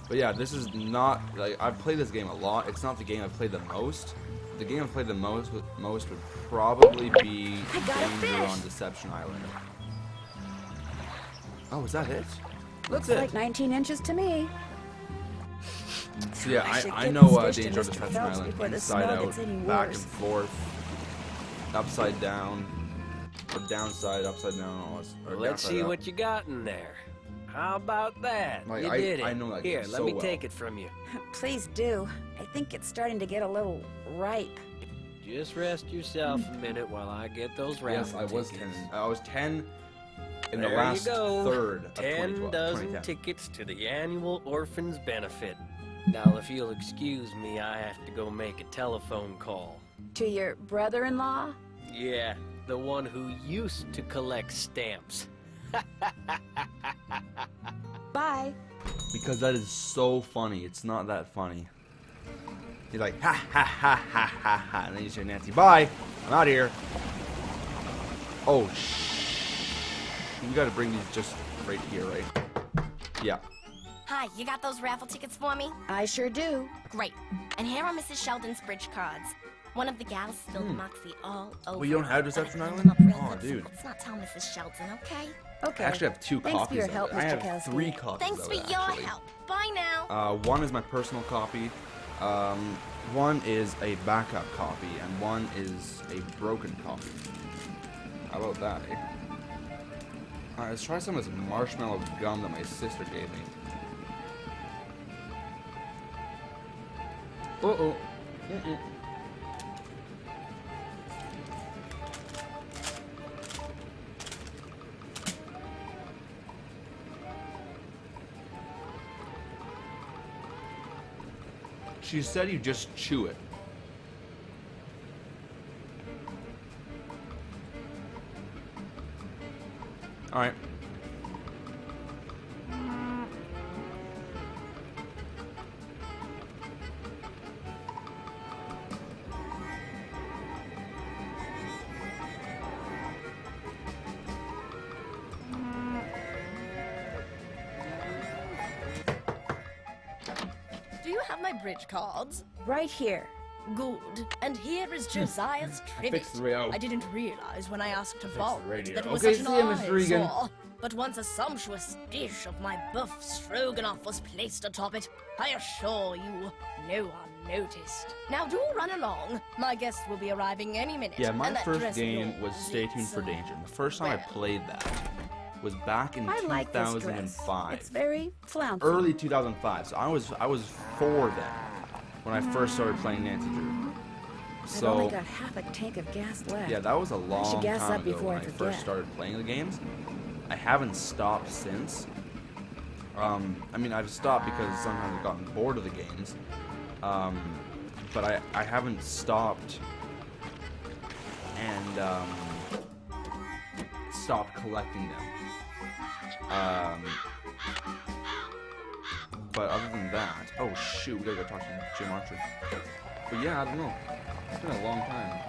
But yeah, this is not like I've played this game a lot. It's not the game I've played the most. The game I've played the most would probably be Danger on Deception Island. Oh, is that it? Looks That's like 19 inches to me. So yeah, I should I get know this fish to Danger on Mr. Deception Phelps Island before the inside smell out, gets any back worse. and forth, upside down, or downside, upside down. Or Let's downside see up. what you got in there. How about that? Like, You I- did it. I know that Here, game let so me well. take it from you. Please do. I think it's starting to get a little ripe. Just rest yourself a minute while I get those Yes, raffle I was tickets. 10. I was 10 in There the last you go. third of 10 dozen 2010. tickets to the annual Orphans Benefit. Now, if you'll excuse me, I have to go make a telephone call. To your brother-in-law? Yeah, the one who used to collect stamps. Bye. Because that is so funny. It's not that funny. He's like, ha ha ha ha ha ha. And then you say, Nancy, bye. I'm out here. Oh, you gotta bring these just right here, right? Yeah. Hi, you got those raffle tickets for me? I sure do. Great. And here are Mrs. Sheldon's bridge cards. One of the gals spilled Moxie all over. Well, you don't have but I Deception cleaned Island? them up real Oh, good, so dude. let's not tell Mrs. Sheldon, okay? Okay. I actually have two Thanks copies for your of help, it. I Mr. have Kowski. 3 copies Thanks of for it, your actually. help. Bye now. One is my personal copy. One is a backup copy, and one is a broken copy. How about that, eh? Alright, let's try some of this marshmallow gum that my sister gave me. Uh-oh. She said you just chew it. All right. Do you have my bridge cards? Right here. Good. And here is Josiah's trivet. Fix the radio. I didn't realize when I asked to Fix borrow the radio. that it was Okay, such see an you, Mr. Regan. eyesore. But once a sumptuous dish of my buff stroganoff was placed atop it, I assure you, no one noticed. Now do run along. My guest will be arriving any minute. Yeah, my and that first dress of game yours, was Stay Tuned for Danger. The first time I played that was back in I like this dress. 2005. It's very flouncy. Early 2005. So I was 4 then when I first started playing Nancy Drew. I've only So got half a tank of gas left. yeah, that was a I should long gas time up ago before when I I forget. first started playing the games. I haven't stopped since. I mean, I've stopped because sometimes I've gotten bored of the games. But I haven't stopped and stopped collecting them. But other than that, oh shoot, we gotta go talk to Jim Archer. But yeah, I don't know. It's been a long time.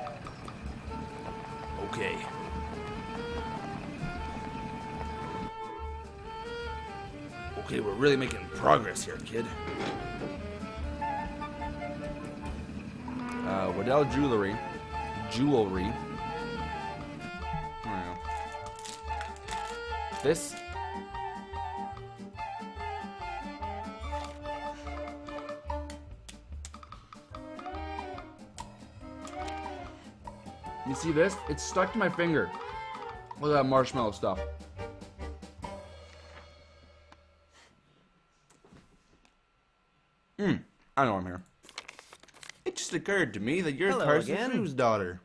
Okay. Okay, we're really making progress here, kid. Waddell Jewelry. I don't know. This. You see this? It's stuck to my finger. Look at that marshmallow stuff. I know I'm here. It just occurred to me that you're Hello Carson again. Drew's daughter.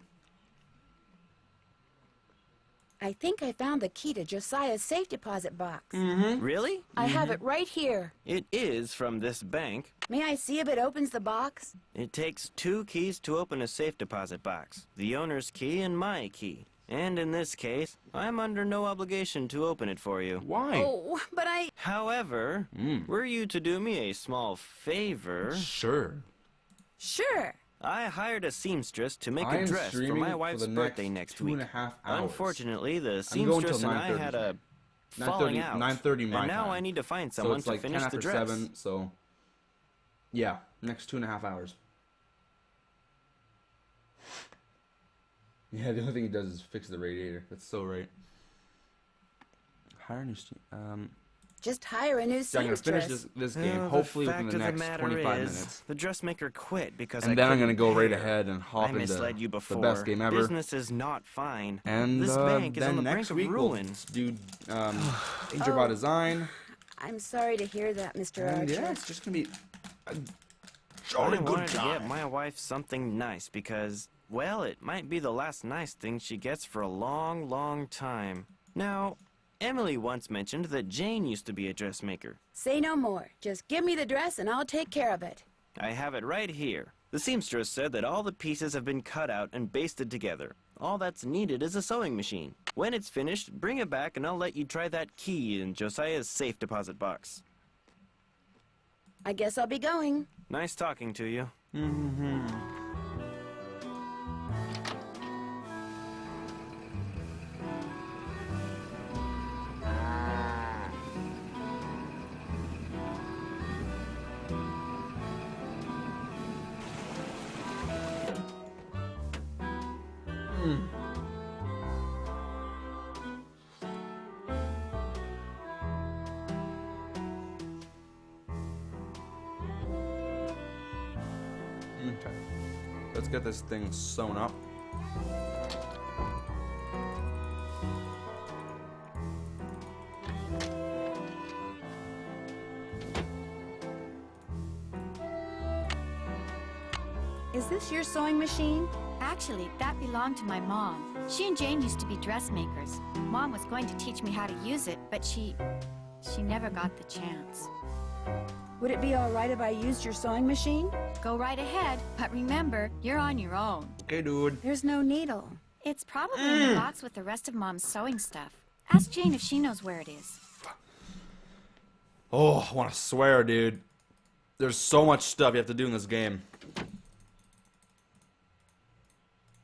I think I found the key to Josiah's safe deposit box. Really? I have it right here. It is from this bank. May I see if it opens the box? It takes 2 keys to open a safe deposit box. The owner's key and my key. And in this case, I'm under no obligation to open it for you. Why? Oh, but I... However, were you to do me a small favor... Sure. Sure. I hired a seamstress to make I a am dress for streaming my for wife's the birthday next next week. 2.5 hours. Unfortunately, the I'm going till seamstress and I 9:30 had a 9:30 falling out. 9:30 my and now time. I need to find So someone it's like to finish 10 the after dress. 7, so yeah, next 2.5 hours. Yeah, the only thing he does is fix the radiator. That's so right. Hire a new steam. Just hire a new So I'm gonna seamstress. finish this game Well, hopefully the fact within the of next matter 25 is, minutes. The dressmaker quit because And I then I'm couldn't gonna go right bear. ahead and hop I into misled you before. the best game ever. Business is not fine. And this bank is then on the next brink week of ruin. we'll do Danger by Oh. Design. I'm sorry to hear that, Mr. And Archer. yeah, it's just gonna be a I jolly good wanted to time. get my wife something nice because, well, it might be the last nice thing she gets for a long, long time. Now, Emily once mentioned that Jane used to be a dressmaker. Say no more. Just give me the dress and I'll take care of it. I have it right here. The seamstress said that all the pieces have been cut out and basted together. All that's needed is a sewing machine. When it's finished, bring it back and I'll let you try that key in Josiah's safe deposit box. I guess I'll be going. Nice talking to you. Okay. Let's get this thing sewn up. Is this your sewing machine? Actually, that belonged to my mom. She and Jane used to be dressmakers. Mom was going to teach me how to use it, but she never got the chance. Would it be all right if I used your sewing machine? Go right ahead, but remember, you're on your own. Okay, dude. There's no needle. It's probably in the box with the rest of Mom's sewing stuff. Ask Jane if she knows where it is. Oh, I want to swear, dude. There's so much stuff you have to do in this game.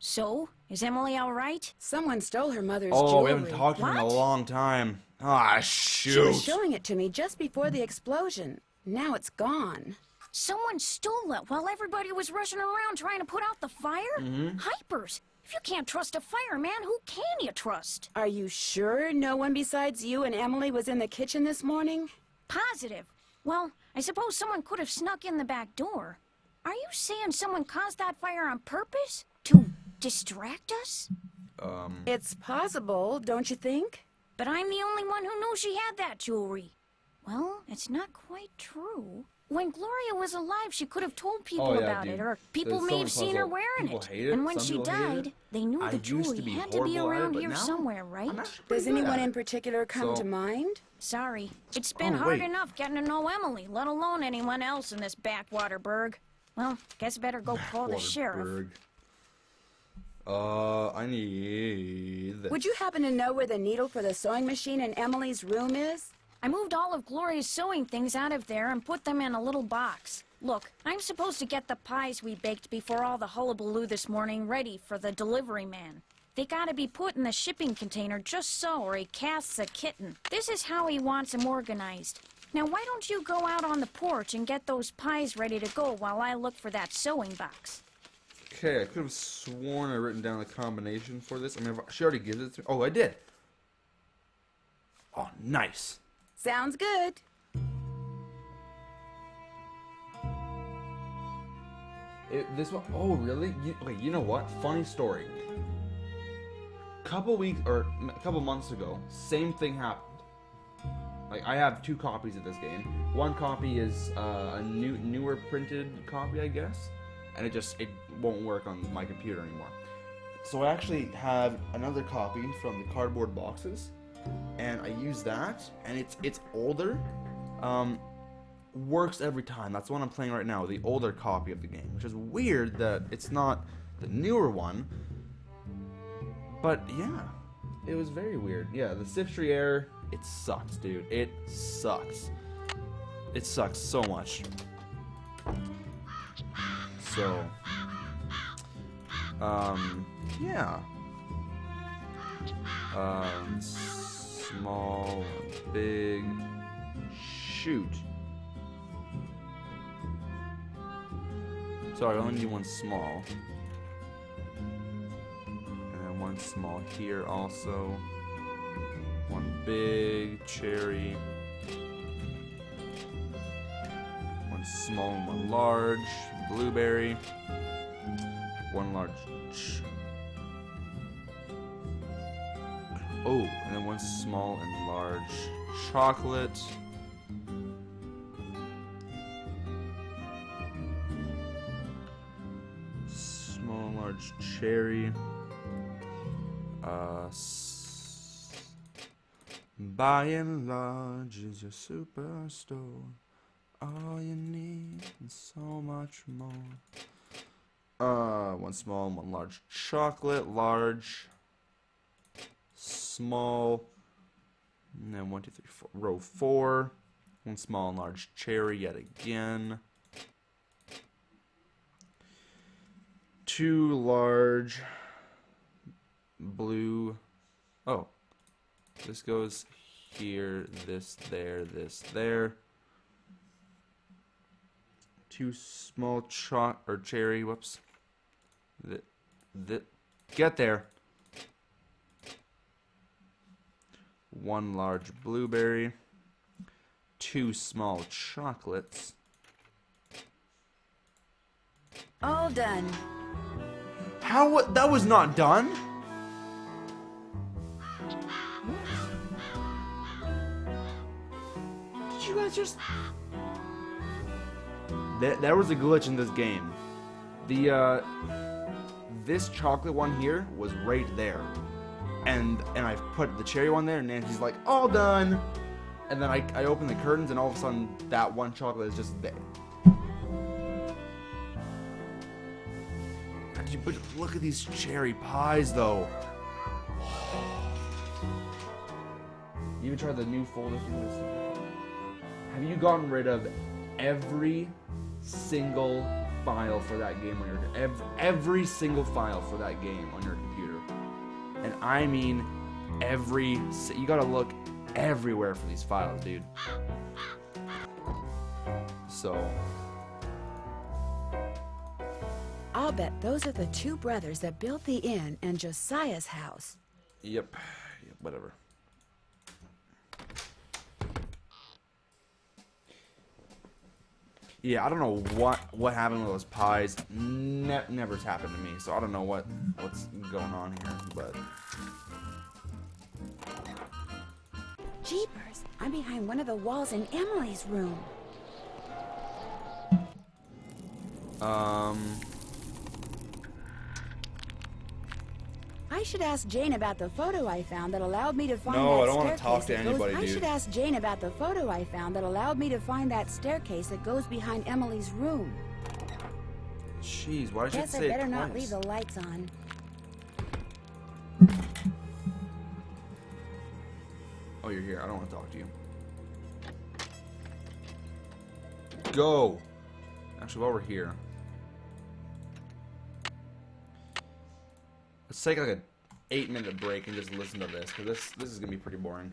So, is Emily all right? Someone stole her mother's Oh, jewelry. we haven't talked to her in a long time. Ah, shoot. She was showing it to me just before the explosion. Now it's gone. Someone stole it while everybody was rushing around trying to put out the fire? Hypers! If you can't trust a fireman, who can you trust? Are you sure no one besides you and Emily was in the kitchen this morning? Positive. Well, I suppose someone could have snuck in the back door. Are you saying someone caused that fire on purpose? To distract us? It's possible, don't you think? But I'm the only one who knew she had that jewelry. Well, it's not quite true. When Gloria was alive, she could have told people about it, or people may have seen her wearing it. And when she died, they knew the jewelry had to be around here somewhere, right? Does anyone in particular come to mind? Sorry. It's been hard enough getting to know Emily, let alone anyone else in this backwater burg. Well, guess I better go call the sheriff. I need... Would you happen to know where the needle for the sewing machine in Emily's room is? I moved all of Gloria's sewing things out of there and put them in a little box. Look, I'm supposed to get the pies we baked before all the hullabaloo this morning ready for the delivery man. They gotta be put in the shipping container just so, or he casts a kitten. This is how he wants them organized. Now, why don't you go out on the porch and get those pies ready to go while I look for that sewing box? Okay, I could have sworn I written down the combination for this. I mean, she already gives it to me. Oh, I did. Oh, nice. Sounds good. This one, oh really? Okay, you know what? Funny story. Couple months ago, same thing happened. Like, I have 2 copies of this game. One copy is a newer printed copy, I guess, and it won't work on my computer anymore. So I actually have another copy from the cardboard boxes, and I use that, and it's older. Works every time. That's the one I'm playing right now, the older copy of the game, which is weird that it's not the newer one. But yeah, it was very weird. Yeah, the Sifstry error, it sucks, dude. It sucks. It sucks so much. So, yeah. Small, big, shoot. Sorry, I only need one small. And then one small here also. One big cherry. One small and one large blueberry. One large. Oh, and then one small and large chocolate. Small and large cherry. By and large is your superstore. All you need and so much more. One small and one large chocolate, large, small, and then 1, 2, 3, 4, row 4. One small and large cherry yet again. 2 large blue. Oh, this goes here, this there, this there. 2 small cherry, whoops. Get there. 1 large blueberry. 2 small chocolates. All done. How? That was not done? Did you guys just... There was a glitch in this game. This chocolate one here was right there. And I put the cherry one there, and Nancy's like, all done. And then I open the curtains, and all of a sudden, that one chocolate is just there. But look at these cherry pies, though. You even tried the new folder thing? Have you gotten rid of every single file for that game on your every single file for that game on your computer? And I mean you gotta look everywhere for these files, dude. So I'll bet those are the two brothers that built the inn and Josiah's house. Yep, whatever. Yeah, I don't know what happened with those pies. Never's happened to me, so I don't know what's going on here, but... Jeepers, I'm behind one of the walls in Emily's room. I should ask Jane about the photo I found that allowed me to find that staircase. No, I don't want to talk to anybody, dude. I should ask Jane about the photo I found that allowed me to find that staircase that goes behind Emily's room. Jeez, why did you Guess say I it better not twice? leave the lights on. Oh, you're here. I don't want to talk to you. Go! Actually, while we're here, let's take like a 8-minute break and just listen to this, because this is gonna be pretty boring.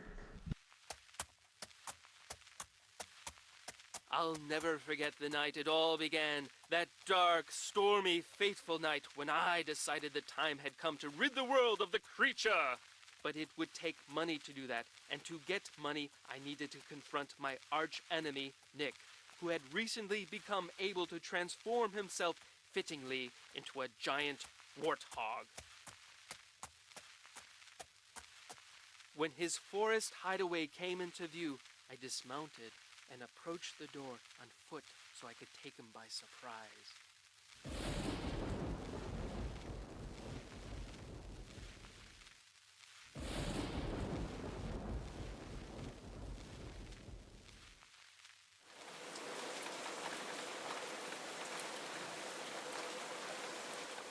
I'll never forget the night it all began. That dark, stormy, fateful night when I decided the time had come to rid the world of the creature. But it would take money to do that, and to get money, I needed to confront my arch enemy, Nick, who had recently become able to transform himself fittingly into a giant warthog. When his forest hideaway came into view, I dismounted and approached the door on foot so I could take him by surprise.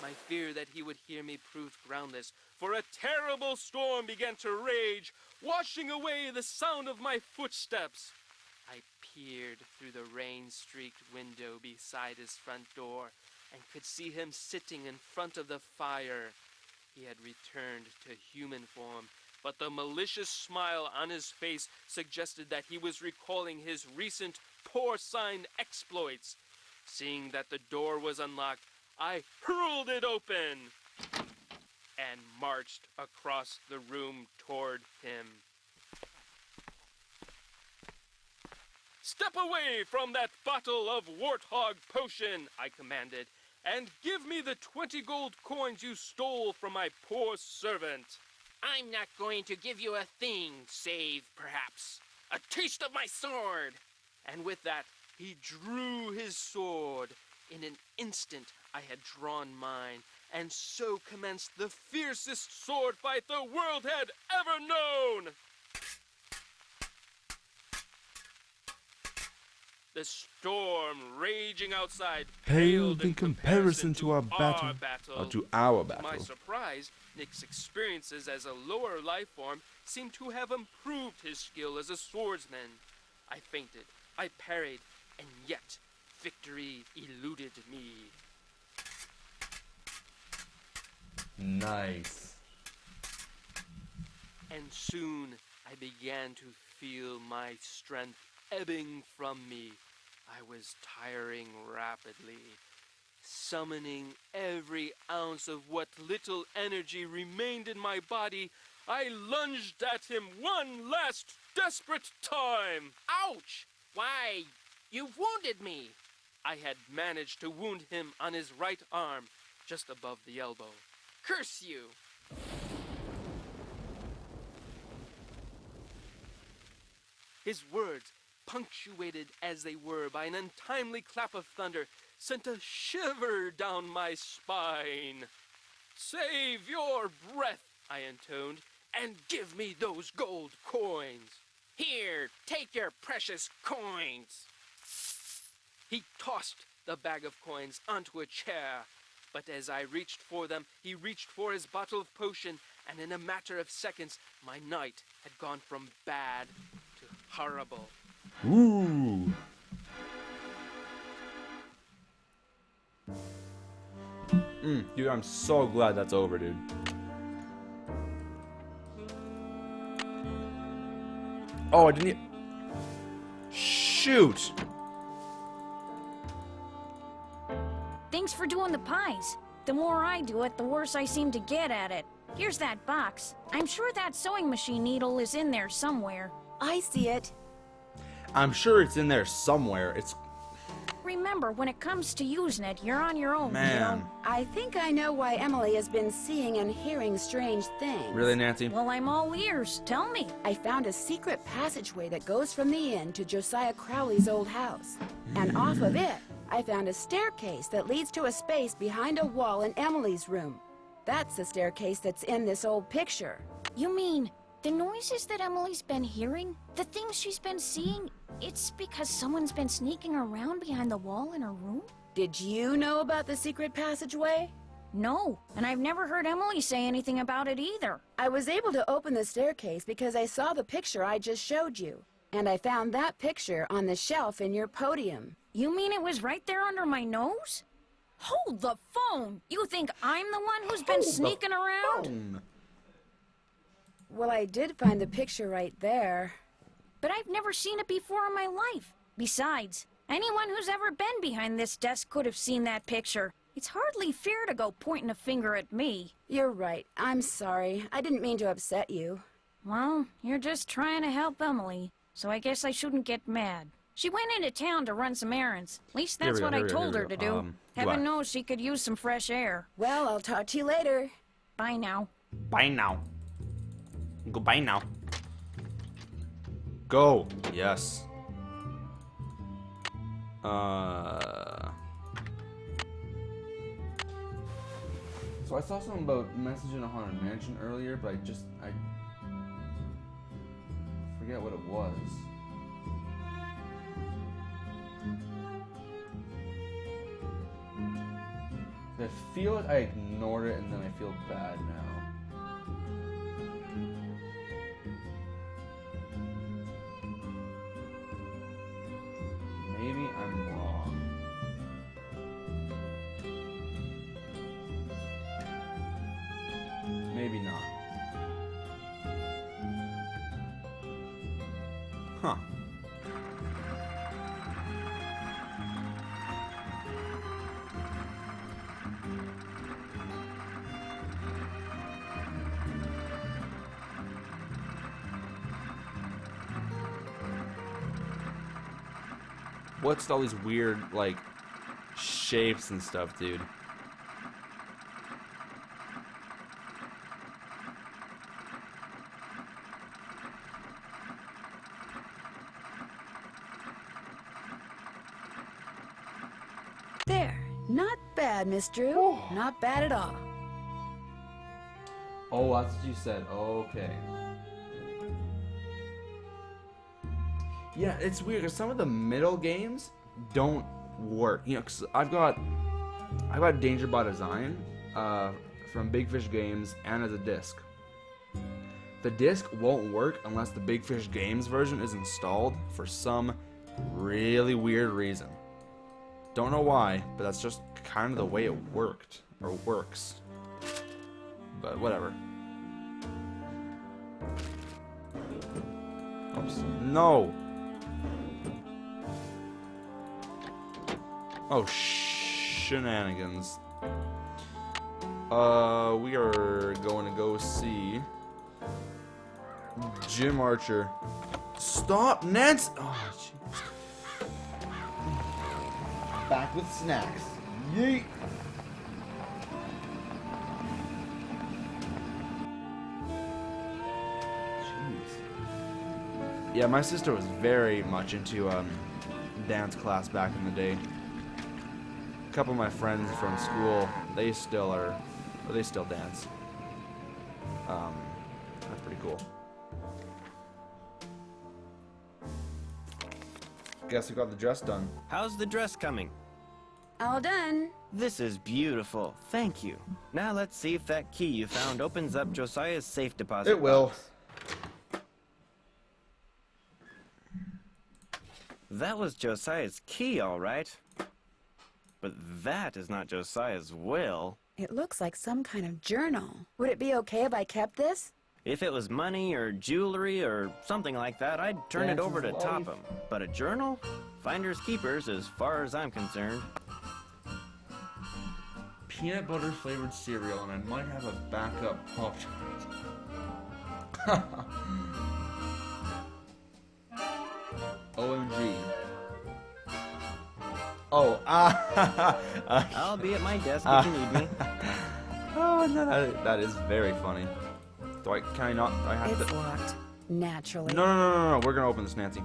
My fear that he would hear me proved groundless, for a terrible storm began to rage, washing away the sound of my footsteps. I peered through the rain-streaked window beside his front door and could see him sitting in front of the fire. He had returned to human form, but the malicious smile on his face suggested that he was recalling his recent porcine exploits. Seeing that the door was unlocked, I hurled it open and marched across the room toward him. "Step away from that bottle of warthog potion," I commanded, "and give me the 20 gold coins you stole from my poor servant." "I'm not going to give you a thing, save, perhaps, a taste of my sword." And with that, he drew his sword. In an instant, I had drawn mine, and so commenced the fiercest sword fight the world had ever known. The storm raging outside Paled in comparison to our battle. To our To battle. my surprise, Nick's experiences as a lower life form seemed to have improved his skill as a swordsman. I feinted, I parried, and yet victory eluded me. Nice. And soon I began to feel my strength ebbing from me. I was tiring rapidly. Summoning every ounce of what little energy remained in my body, I lunged at him one last desperate time. Ouch! Why, you've wounded me! I had managed to wound him on his right arm, just above the elbow. Curse you! His words punctuated as they were by an untimely clap of thunder, sent a shiver down my spine. "Save your breath," I intoned, "and give me those gold coins." "Here, take your precious coins." He tossed the bag of coins onto a chair, but as I reached for them, he reached for his bottle of potion, and in a matter of seconds, my night had gone from bad to horrible. Ooh. Dude, I'm so glad that's over, dude. Oh, I didn't. Shoot. Thanks for doing the pies. The more I do it, the worse I seem to get at it. Here's that box. I'm sure that sewing machine needle is in there somewhere. I see it. I'm sure it's in there somewhere. It's... Remember, when it comes to using it, you're on your own, Man. kiddo. I think I know why Emily has been seeing and hearing strange things. Really, Nancy? Well, I'm all ears. Tell me. I found a secret passageway that goes from the inn to Josiah Crowley's old house. And off of it, I found a staircase that leads to a space behind a wall in Emily's room. That's the staircase that's in this old picture. You mean the noises that Emily's been hearing? The things she's been seeing? It's because someone's been sneaking around behind the wall in her room? Did you know about the secret passageway? No, and I've never heard Emily say anything about it either. I was able to open the staircase because I saw the picture I just showed you. And I found that picture on the shelf in your podium. You mean it was right there under my nose? Hold the phone! You think I'm the one who's been sneaking around? Well, I did find the picture right there. But I've never seen it before in my life. Besides, anyone who's ever been behind this desk could have seen that picture. It's hardly fair to go pointing a finger at me. You're right. I'm sorry. I didn't mean to upset you. Well, you're just trying to help Emily, so I guess I shouldn't get mad. She went into town to run some errands. At least that's what I told her to do. Heaven knows she could use some fresh air. Well, I'll talk to you later. Bye now. Bye now. Goodbye now. Go. Yes. So I saw something about messaging a haunted mansion earlier, but I forget what it was. I feel like I ignored it and then I feel bad now. Maybe I'm wrong. Maybe not. Huh. What's all these weird, like, shapes and stuff, dude? There. Not bad, Miss Drew. Not bad at all. Oh, that's what you said. Okay. Yeah, it's weird because some of the middle games don't work. You know, 'cause I've got Danger by Design from Big Fish Games and as a disc. The disc won't work unless the Big Fish Games version is installed for some really weird reason. Don't know why, but that's just kind of the way it worked or works. But whatever. Oops. No. Oh, shenanigans. We are going to go see Jim Archer. Stop, Nance! Oh, jeez. Back with snacks. Yeet! Jeez. Yeah, my sister was very much into dance class back in the day. A couple of my friends from school, they still dance. That's pretty cool. Guess we got the dress done. How's the dress coming? All done. This is beautiful. Thank you. Now let's see if that key you found opens up Josiah's safe deposit. It will. box. That was Josiah's key, all right. But that is not Josiah's will. It looks like some kind of journal. Would it be okay if I kept this? If it was money or jewelry or something like that, I'd turn it over to Dance's life. Topham. But a journal? Finders keepers as far as I'm concerned. Peanut butter flavored cereal, and I might have a backup Pop-Tart. OMG. Oh, I'll be at my desk if you need me. Oh, no, that is very funny. Can I not? Do I have It's to? locked. Naturally. No. We're gonna open this, Nancy.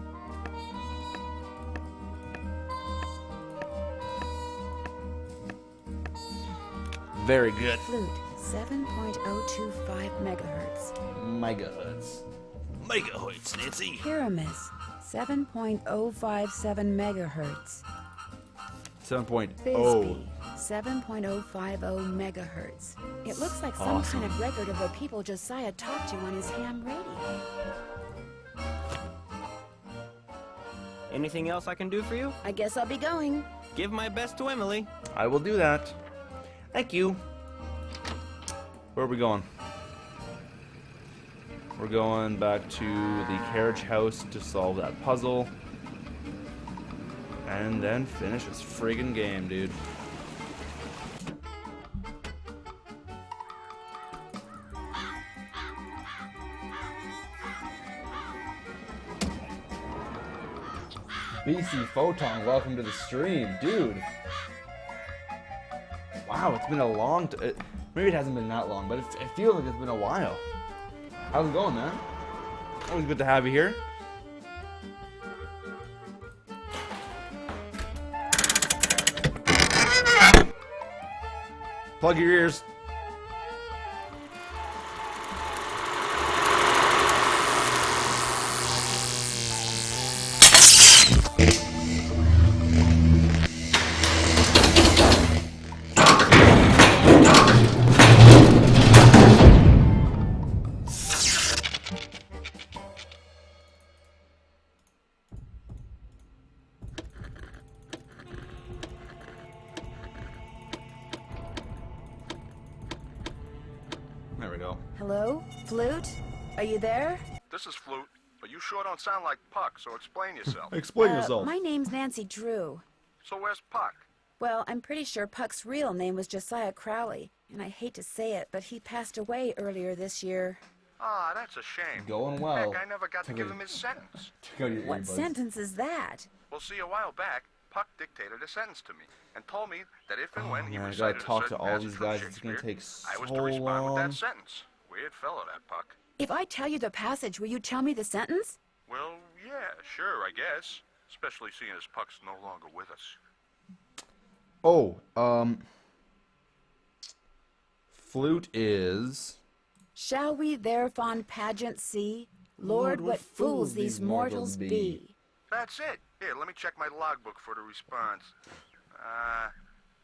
Very good. Flute, 7.025 megahertz. Megahertz. Megahertz, Nancy. Pyramus, 7.057 megahertz. 7.0. Bisbee, 7.050 megahertz. It looks like some Awesome. kind of record of the people Josiah talked to on his ham radio. Anything else I can do for you? I guess I'll be going. Give my best to Emily. I will do that. Thank you. Where are we going? We're going back to the carriage house to solve that puzzle. And then finish this friggin' game, dude. BC Photon, welcome to the stream, dude. Wow, it's been a long maybe it hasn't been that long, but it feels like it's been a while. How's it going, man? Always good to have you here. Plug your ears. There we go. Hello? Flute? Are you there? This is Flute, but you sure don't sound like Puck, so explain yourself. Explain yourself. My name's Nancy Drew. So where's Puck? Well, I'm pretty sure Puck's real name was Josiah Crowley, and I hate to say it, but he passed away earlier this year. Ah, that's a shame. Going well. Heck, I never got to give him his sentence. Check out your What earbuds. sentence is that? Well, see, a while back, Puck dictated a sentence to me and told me that if and when he man, I recited gotta talk a to certain all passage these from guys. It's gonna Shakespeare, take I was so to respond with long. that sentence. Weird fellow, that Puck. If I tell you the passage, will you tell me the sentence? Well, yeah, sure, I guess. Especially seeing as Puck's no longer with us. Oh, Flute is... Shall we their fond pageant see? Lord, what fools these mortals be. That's it. Here, let me check my logbook for the response.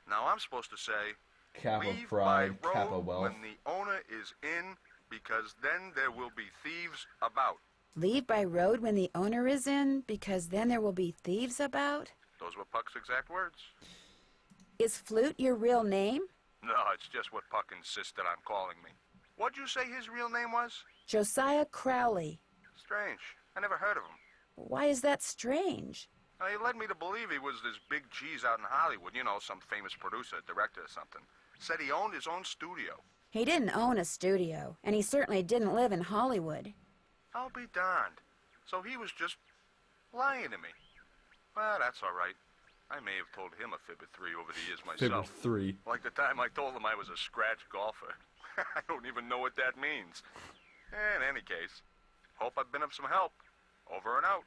Now I'm supposed to say, Kappa leave pride, by road Kappa wealth. when the owner is in, because then there will be thieves about. Leave by road when the owner is in, because then there will be thieves about? Those were Puck's exact words. Is Flute your real name? No, it's just what Puck insisted on calling me. What'd you say his real name was? Josiah Crowley. Strange. I never heard of him. Why is that strange? Now, he led me to believe he was this big cheese out in Hollywood, you know, some famous producer, director or something. Said he owned his own studio. He didn't own a studio, and he certainly didn't live in Hollywood. I'll be darned. So he was just lying to me. Well, that's all right. I may have told him a fib or three over the years myself. Fib 3. Like the time I told him I was a scratch golfer. I don't even know what that means. In any case, hope I've been of some help. Over and out.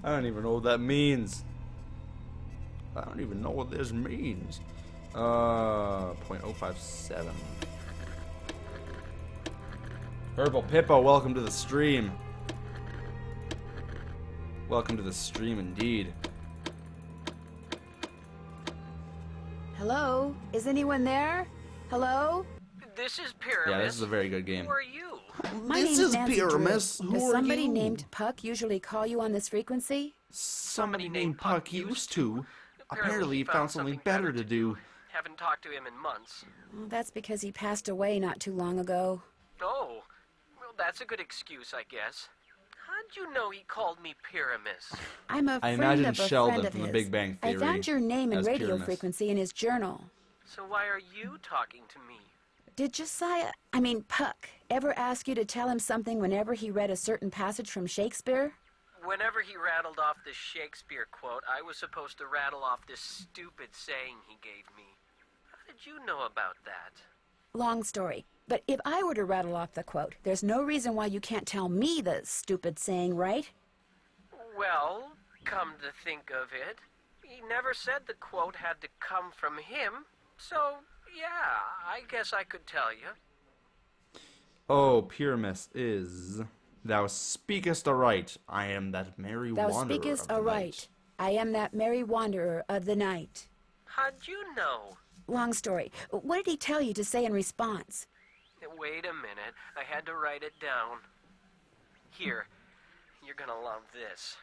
I don't even know what that means. I don't even know what this means. 0.057. Herbal Pippo, welcome to the stream. Welcome to the stream indeed. Hello? Is anyone there? Hello? This is Pyramus. Yeah, this is a very good game. Who are you? My This name's is Nancy Pyramus. Drew. Who Does are somebody you? named Puck usually call you on this frequency? Somebody named Puck used to. Apparently he found something better to do. Haven't talked to him in months. Well, that's because he passed away not too long ago. Oh, well, that's a good excuse, I guess. How'd you know he called me Pyramus? I'm a I friend imagine of a Sheldon friend of from his. The Big Bang I Theory found your name and as radio Pyramus. frequency in his journal. So why are you talking to me? Did Puck, ever ask you to tell him something whenever he read a certain passage from Shakespeare? Whenever he rattled off this Shakespeare quote, I was supposed to rattle off this stupid saying he gave me. How did you know about that? Long story. But if I were to rattle off the quote, there's no reason why you can't tell me the stupid saying, right? Well, come to think of it, he never said the quote had to come from him, so yeah, I guess I could tell you. Oh, Pyramus is. Thou speakest aright. I am that merry Thou wanderer speakest of the aright. I am that merry wanderer of the night. How'd you know? Long story. What did he tell you to say in response? Wait a minute, I had to write it down. Here, you're gonna love this.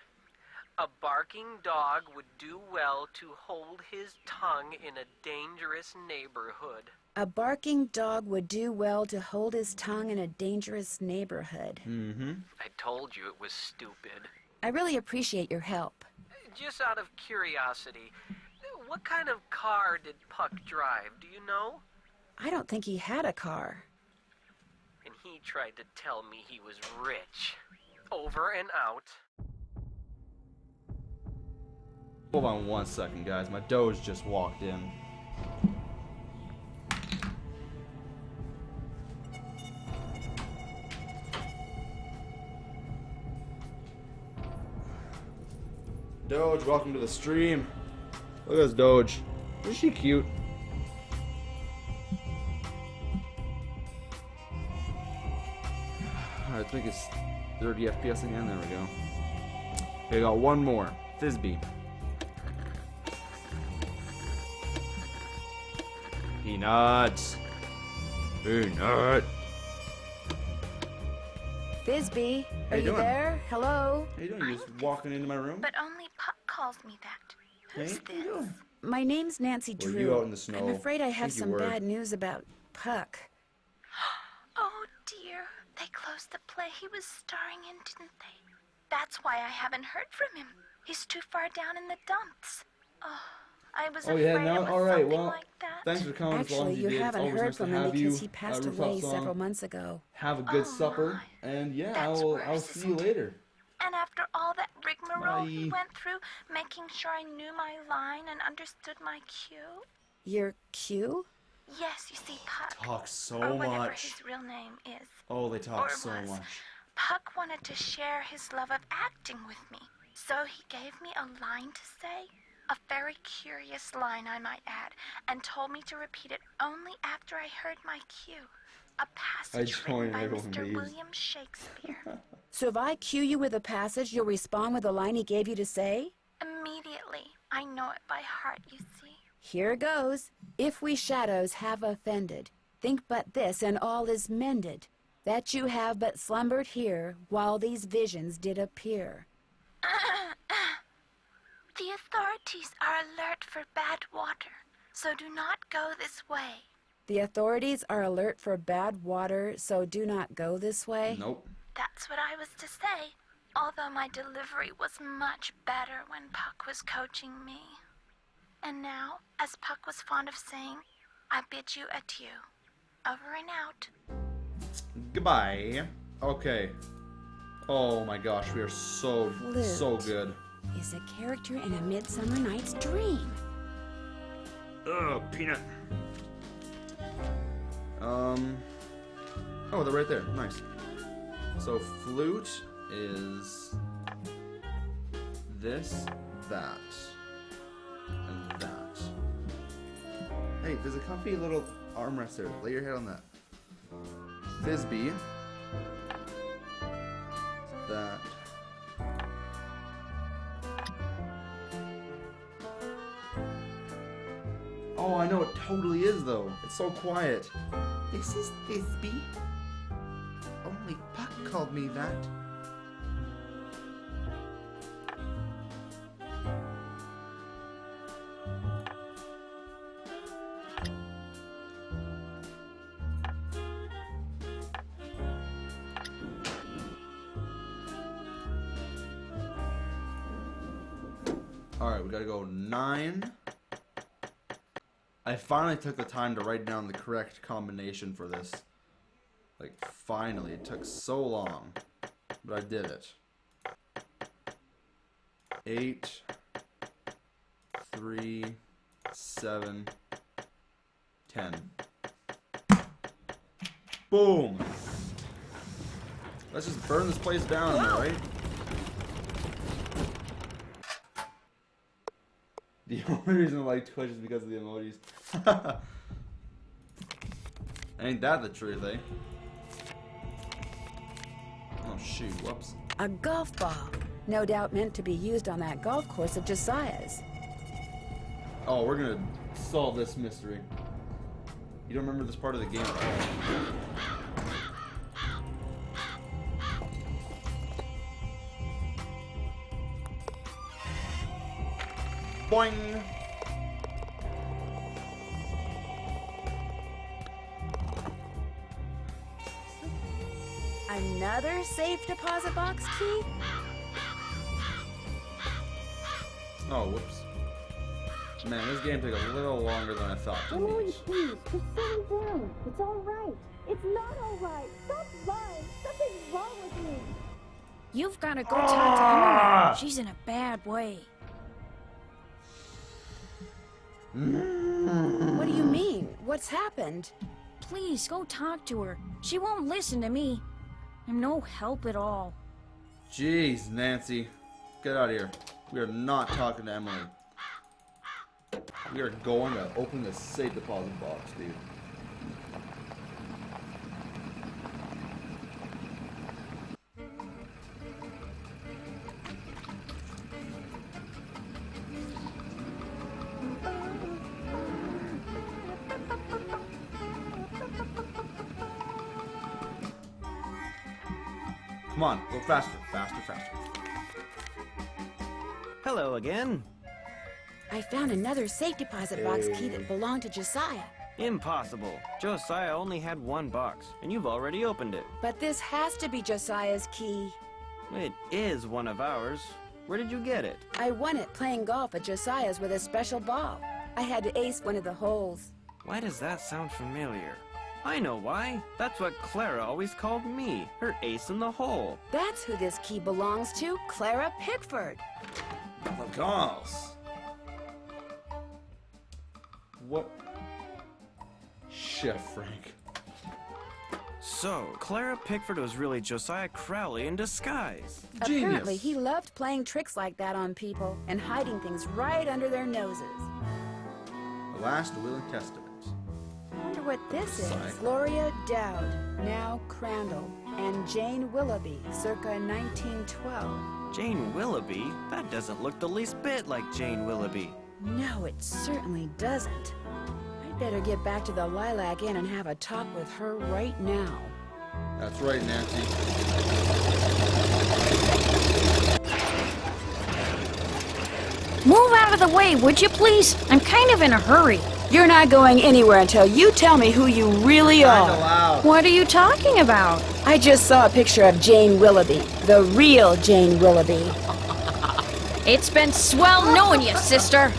A barking dog would do well to hold his tongue in a dangerous neighborhood. A barking dog would do well to hold his tongue in a dangerous neighborhood. Mm-hmm. I told you it was stupid. I really appreciate your help. Just out of curiosity, what kind of car did Puck drive, do you know? I don't think he had a car. And he tried to tell me he was rich. Over and out. Hold on 1 second, guys. My Doge just walked in. Doge, welcome to the stream. Look at this Doge. Isn't she cute? Alright, I think it's 30 FPS again. There we go. Okay, got one more. Thisbe. Peanuts. Peanut. Thisbe, How are you you doing? there? Hello? How you doing? You just walking into my room? But only Puck calls me that. Who's Hey, how you doing? My name's Nancy Were Drew. you out in the snow? I'm afraid I I have think you some were. bad news about Puck. Oh dear, they closed the play he was starring in, didn't they? That's why I haven't heard from him. He's too far down in the dumps. Oh, I was Oh afraid yeah, it no, was all right. something Well, like that. thanks for coming. as long Actually, as you did. It's haven't always heard nice to from him have because you, he passed Rooftop away Song. several months ago. Have a good Oh, supper, and yeah, That's I'll worse, see you later. And after all that rigmarole he Bye. went through, making sure I knew my line and understood my cue. Your cue? Yes, you see, Puck. Talk so or whatever much. his real name is. Oh, they talk or so was. much. Puck wanted to share his love of acting with me, so he gave me a line to say. A very curious line, I might add, and told me to repeat it only after I heard my cue. A passage written join by everyone Mr. leaves. William Shakespeare. So if I cue you with a passage, you'll respond with the line he gave you to say? Immediately. I know it by heart, you see. Here goes. If we shadows have offended, think but this, and all is mended, that you have but slumbered here, while these visions did appear. The authorities are alert for bad water, so do not go this way. The authorities are alert for bad water, so do not go this way. Nope. That's what I was to say, although my delivery was much better when Puck was coaching me. And now, as Puck was fond of saying, I bid you adieu. Over and out. Goodbye. Okay. Oh my gosh, we are so Flute. good. Is a character in A Midsummer Night's Dream. Ugh, peanut. Oh, they're right there. Nice. So flute is this, that, and that. Hey, there's a comfy little armrest there. Lay your head on that. Thisbe. That. Oh, I know it totally is though. It's so quiet. This is Thisbe. Only Puck called me that. Alright, we gotta go 9. I finally took the time to write down the correct combination for this. Like, finally. It took so long. But I did it. 8, 3, 7, 10. Boom! Let's just burn this place down, right? The only reason I like Twitch is because of the emojis. Ain't that the truth, eh? Oh shoot, whoops. A golf ball. No doubt meant to be used on that golf course of Josiah's. Oh, we're gonna solve this mystery. You don't remember this part of the game at all. Boing! Another safe deposit box key? Oh, whoops. Man, this game took a little longer than I thought to Emily, beat. please, just settle down. It's all right. It's not all right. Stop lying. Something's wrong with me. You've got to go talk to Emily. She's in a bad way. What do you mean? What's happened? Please, go talk to her. She won't listen to me. I'm no help at all. Jeez, Nancy. Get out of here. We are not talking to Emily. We are going to open the safe deposit box, dude. Come on, go faster, faster, faster. Hello again. I found another safe deposit box key that belonged to Josiah. Impossible. Josiah only had one box, and you've already opened it. But this has to be Josiah's key. It is one of ours. Where did you get it? I won it playing golf at Josiah's with a special ball. I had to ace one of the holes. Why does that sound familiar? I know why. That's what Clara always called me, her ace in the hole. That's who this key belongs to, Clara Pickford. Vagos. What? Chef Frank. So, Clara Pickford was really Josiah Crowley in disguise. Apparently, he loved playing tricks like that on people and hiding things right under their noses. The last will and testament. I wonder what this is. Psych. Gloria Dowd, now Crandall, and Jane Willoughby, circa 1912. Jane Willoughby? That doesn't look the least bit like Jane Willoughby. No, it certainly doesn't. I'd better get back to the Lilac Inn and have a talk with her right now. That's right, Nancy. Move out of the way, would you please? I'm kind of in a hurry. You're not going anywhere until you tell me who you really are. Kinda loud. What are you talking about? I just saw a picture of Jane Willoughby, the real Jane Willoughby. It's been swell knowing you, sister.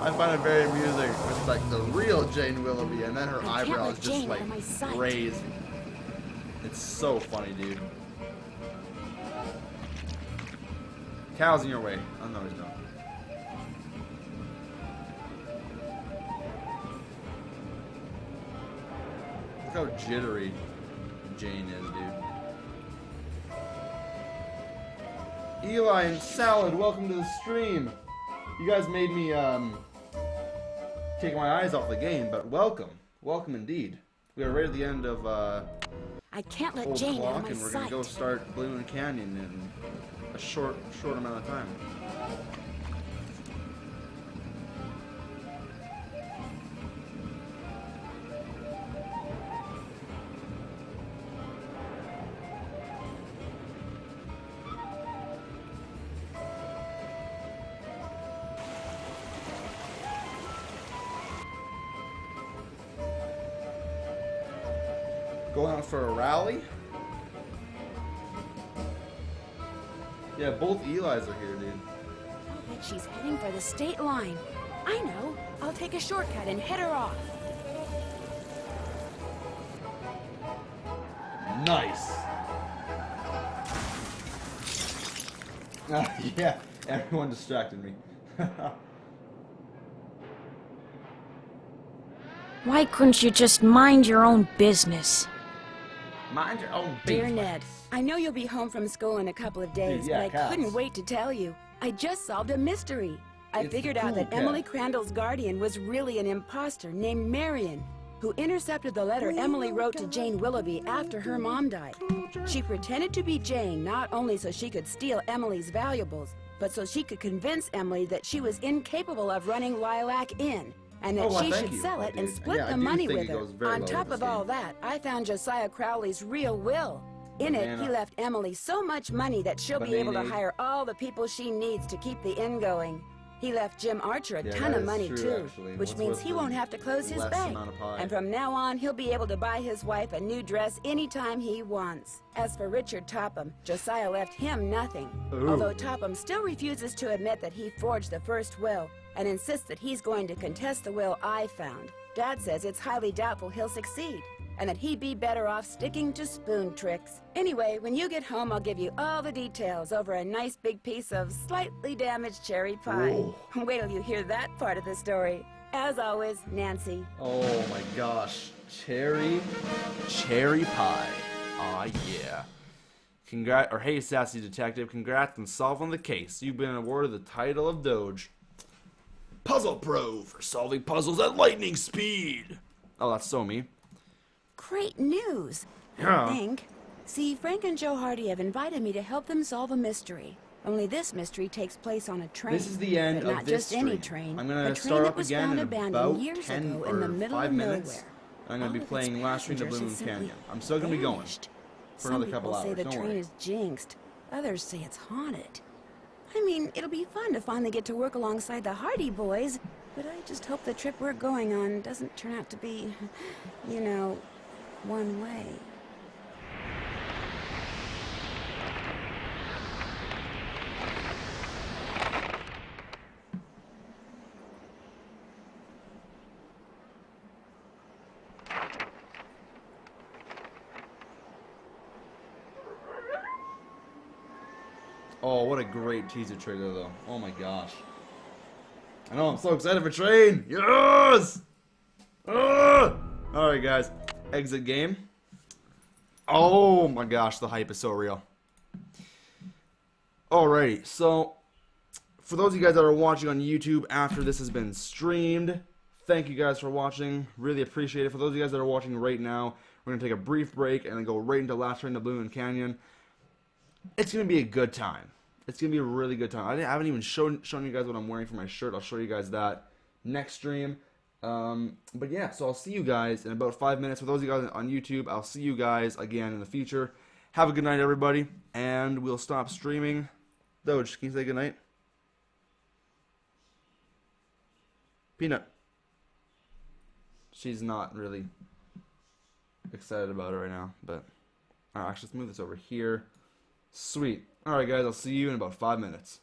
I find it very amusing. It's like the real Jane Willoughby, and then her I can't eyebrows let just Jane like out of my sight. raised. It's so funny, dude. Cal's in your way. Oh no, he's not. Look how jittery Jane is, dude. Eli and Salad, welcome to the stream. You guys made me take my eyes off the game, but welcome. Welcome indeed. We are right at the end of I can't let Old Jane out of Clock, my and we're sight. gonna go start Balloon Canyon in a short amount of time. Going out for a rally? Yeah, both Eli's are here, dude. I'll bet she's heading for the state line. I know. I'll take a shortcut and head her off. Nice. Yeah, everyone distracted me. Why couldn't you just mind your own business? Mind your own Dear business. Ned, I know you'll be home from school in a couple of days, Yeah, but I cats. couldn't wait to tell you. I just solved a mystery. I It's figured the out cool that Emily cat. Crandall's guardian was really an imposter named Marion, who intercepted the letter Emily wrote to Jane Willoughby after her mom died. She pretended to be Jane not only so she could steal Emily's valuables, but so she could convince Emily that she was incapable of running Lilac Inn, and that Oh, well, she thank should you. sell I it and did. split Yeah, I the do money think with it her. goes very On well top with of this all game. that, I found Josiah Crowley's real will. In it, he Banana. left Emily so much money that she'll be able to Banana. hire all the people she needs to keep the inn going. He left Jim Archer a Yeah, ton that of is money true, too, actually. which What's means with he the won't have to close his less bank. amount of pie? And from now on, he'll be able to buy his wife a new dress anytime he wants. As for Richard Topham, Josiah left him nothing. Ooh. Although Topham still refuses to admit that he forged the first will and insists that he's going to contest the will I found. Dad says it's highly doubtful he'll succeed, and that he'd be better off sticking to spoon tricks. Anyway, when you get home, I'll give you all the details over a nice big piece of slightly damaged cherry pie. Ooh. Wait till you hear that part of the story. As always, Nancy. Oh my gosh. Cherry pie. Aw, yeah. Hey, Sassy Detective, congrats on solving the case. You've been awarded the title of Doge. Puzzle Pro for solving puzzles at lightning speed. Oh, that's so me. Great news. Yeah. I think. See, Frank and Joe Hardy have invited me to help them solve a mystery. Only this mystery takes place on a train. This is the end but of not this just any stream. train. I'm a gonna train start that up was again found in abandoned about years 10 ago in the or middle 5 of minutes. nowhere. I'm gonna be All of playing its Last Train to passengers Balloon have simply Canyon. I'm still gonna be going vanished. for another Some couple people hours. say the Don't train worry. is jinxed. Others say it's haunted. I mean, it'll be fun to finally get to work alongside the Hardy boys, but I just hope the trip we're going on doesn't turn out to be, you know, one way. Oh, what a great teaser trailer, though. Oh my gosh. I know, I'm so excited for Train! Yes! Alright, guys. Exit game. Oh my gosh, the hype is so real. Alrighty, so for those of you guys that are watching on YouTube after this has been streamed, thank you guys for watching. Really appreciate it. For those of you guys that are watching right now, we're going to take a brief break and then go right into Last Train to Balloon Canyon. It's going to be a good time. It's going to be a really good time. I haven't even shown you guys what I'm wearing for my shirt. I'll show you guys that next stream. But yeah, so I'll see you guys in about 5 minutes. For those of you guys on YouTube, I'll see you guys again in the future. Have a good night, everybody, and we'll stop streaming. Doge, can you say good night? Peanut. She's not really excited about it right now, but actually, let's move this over here. Sweet. Alright, guys, I'll see you in about 5 minutes.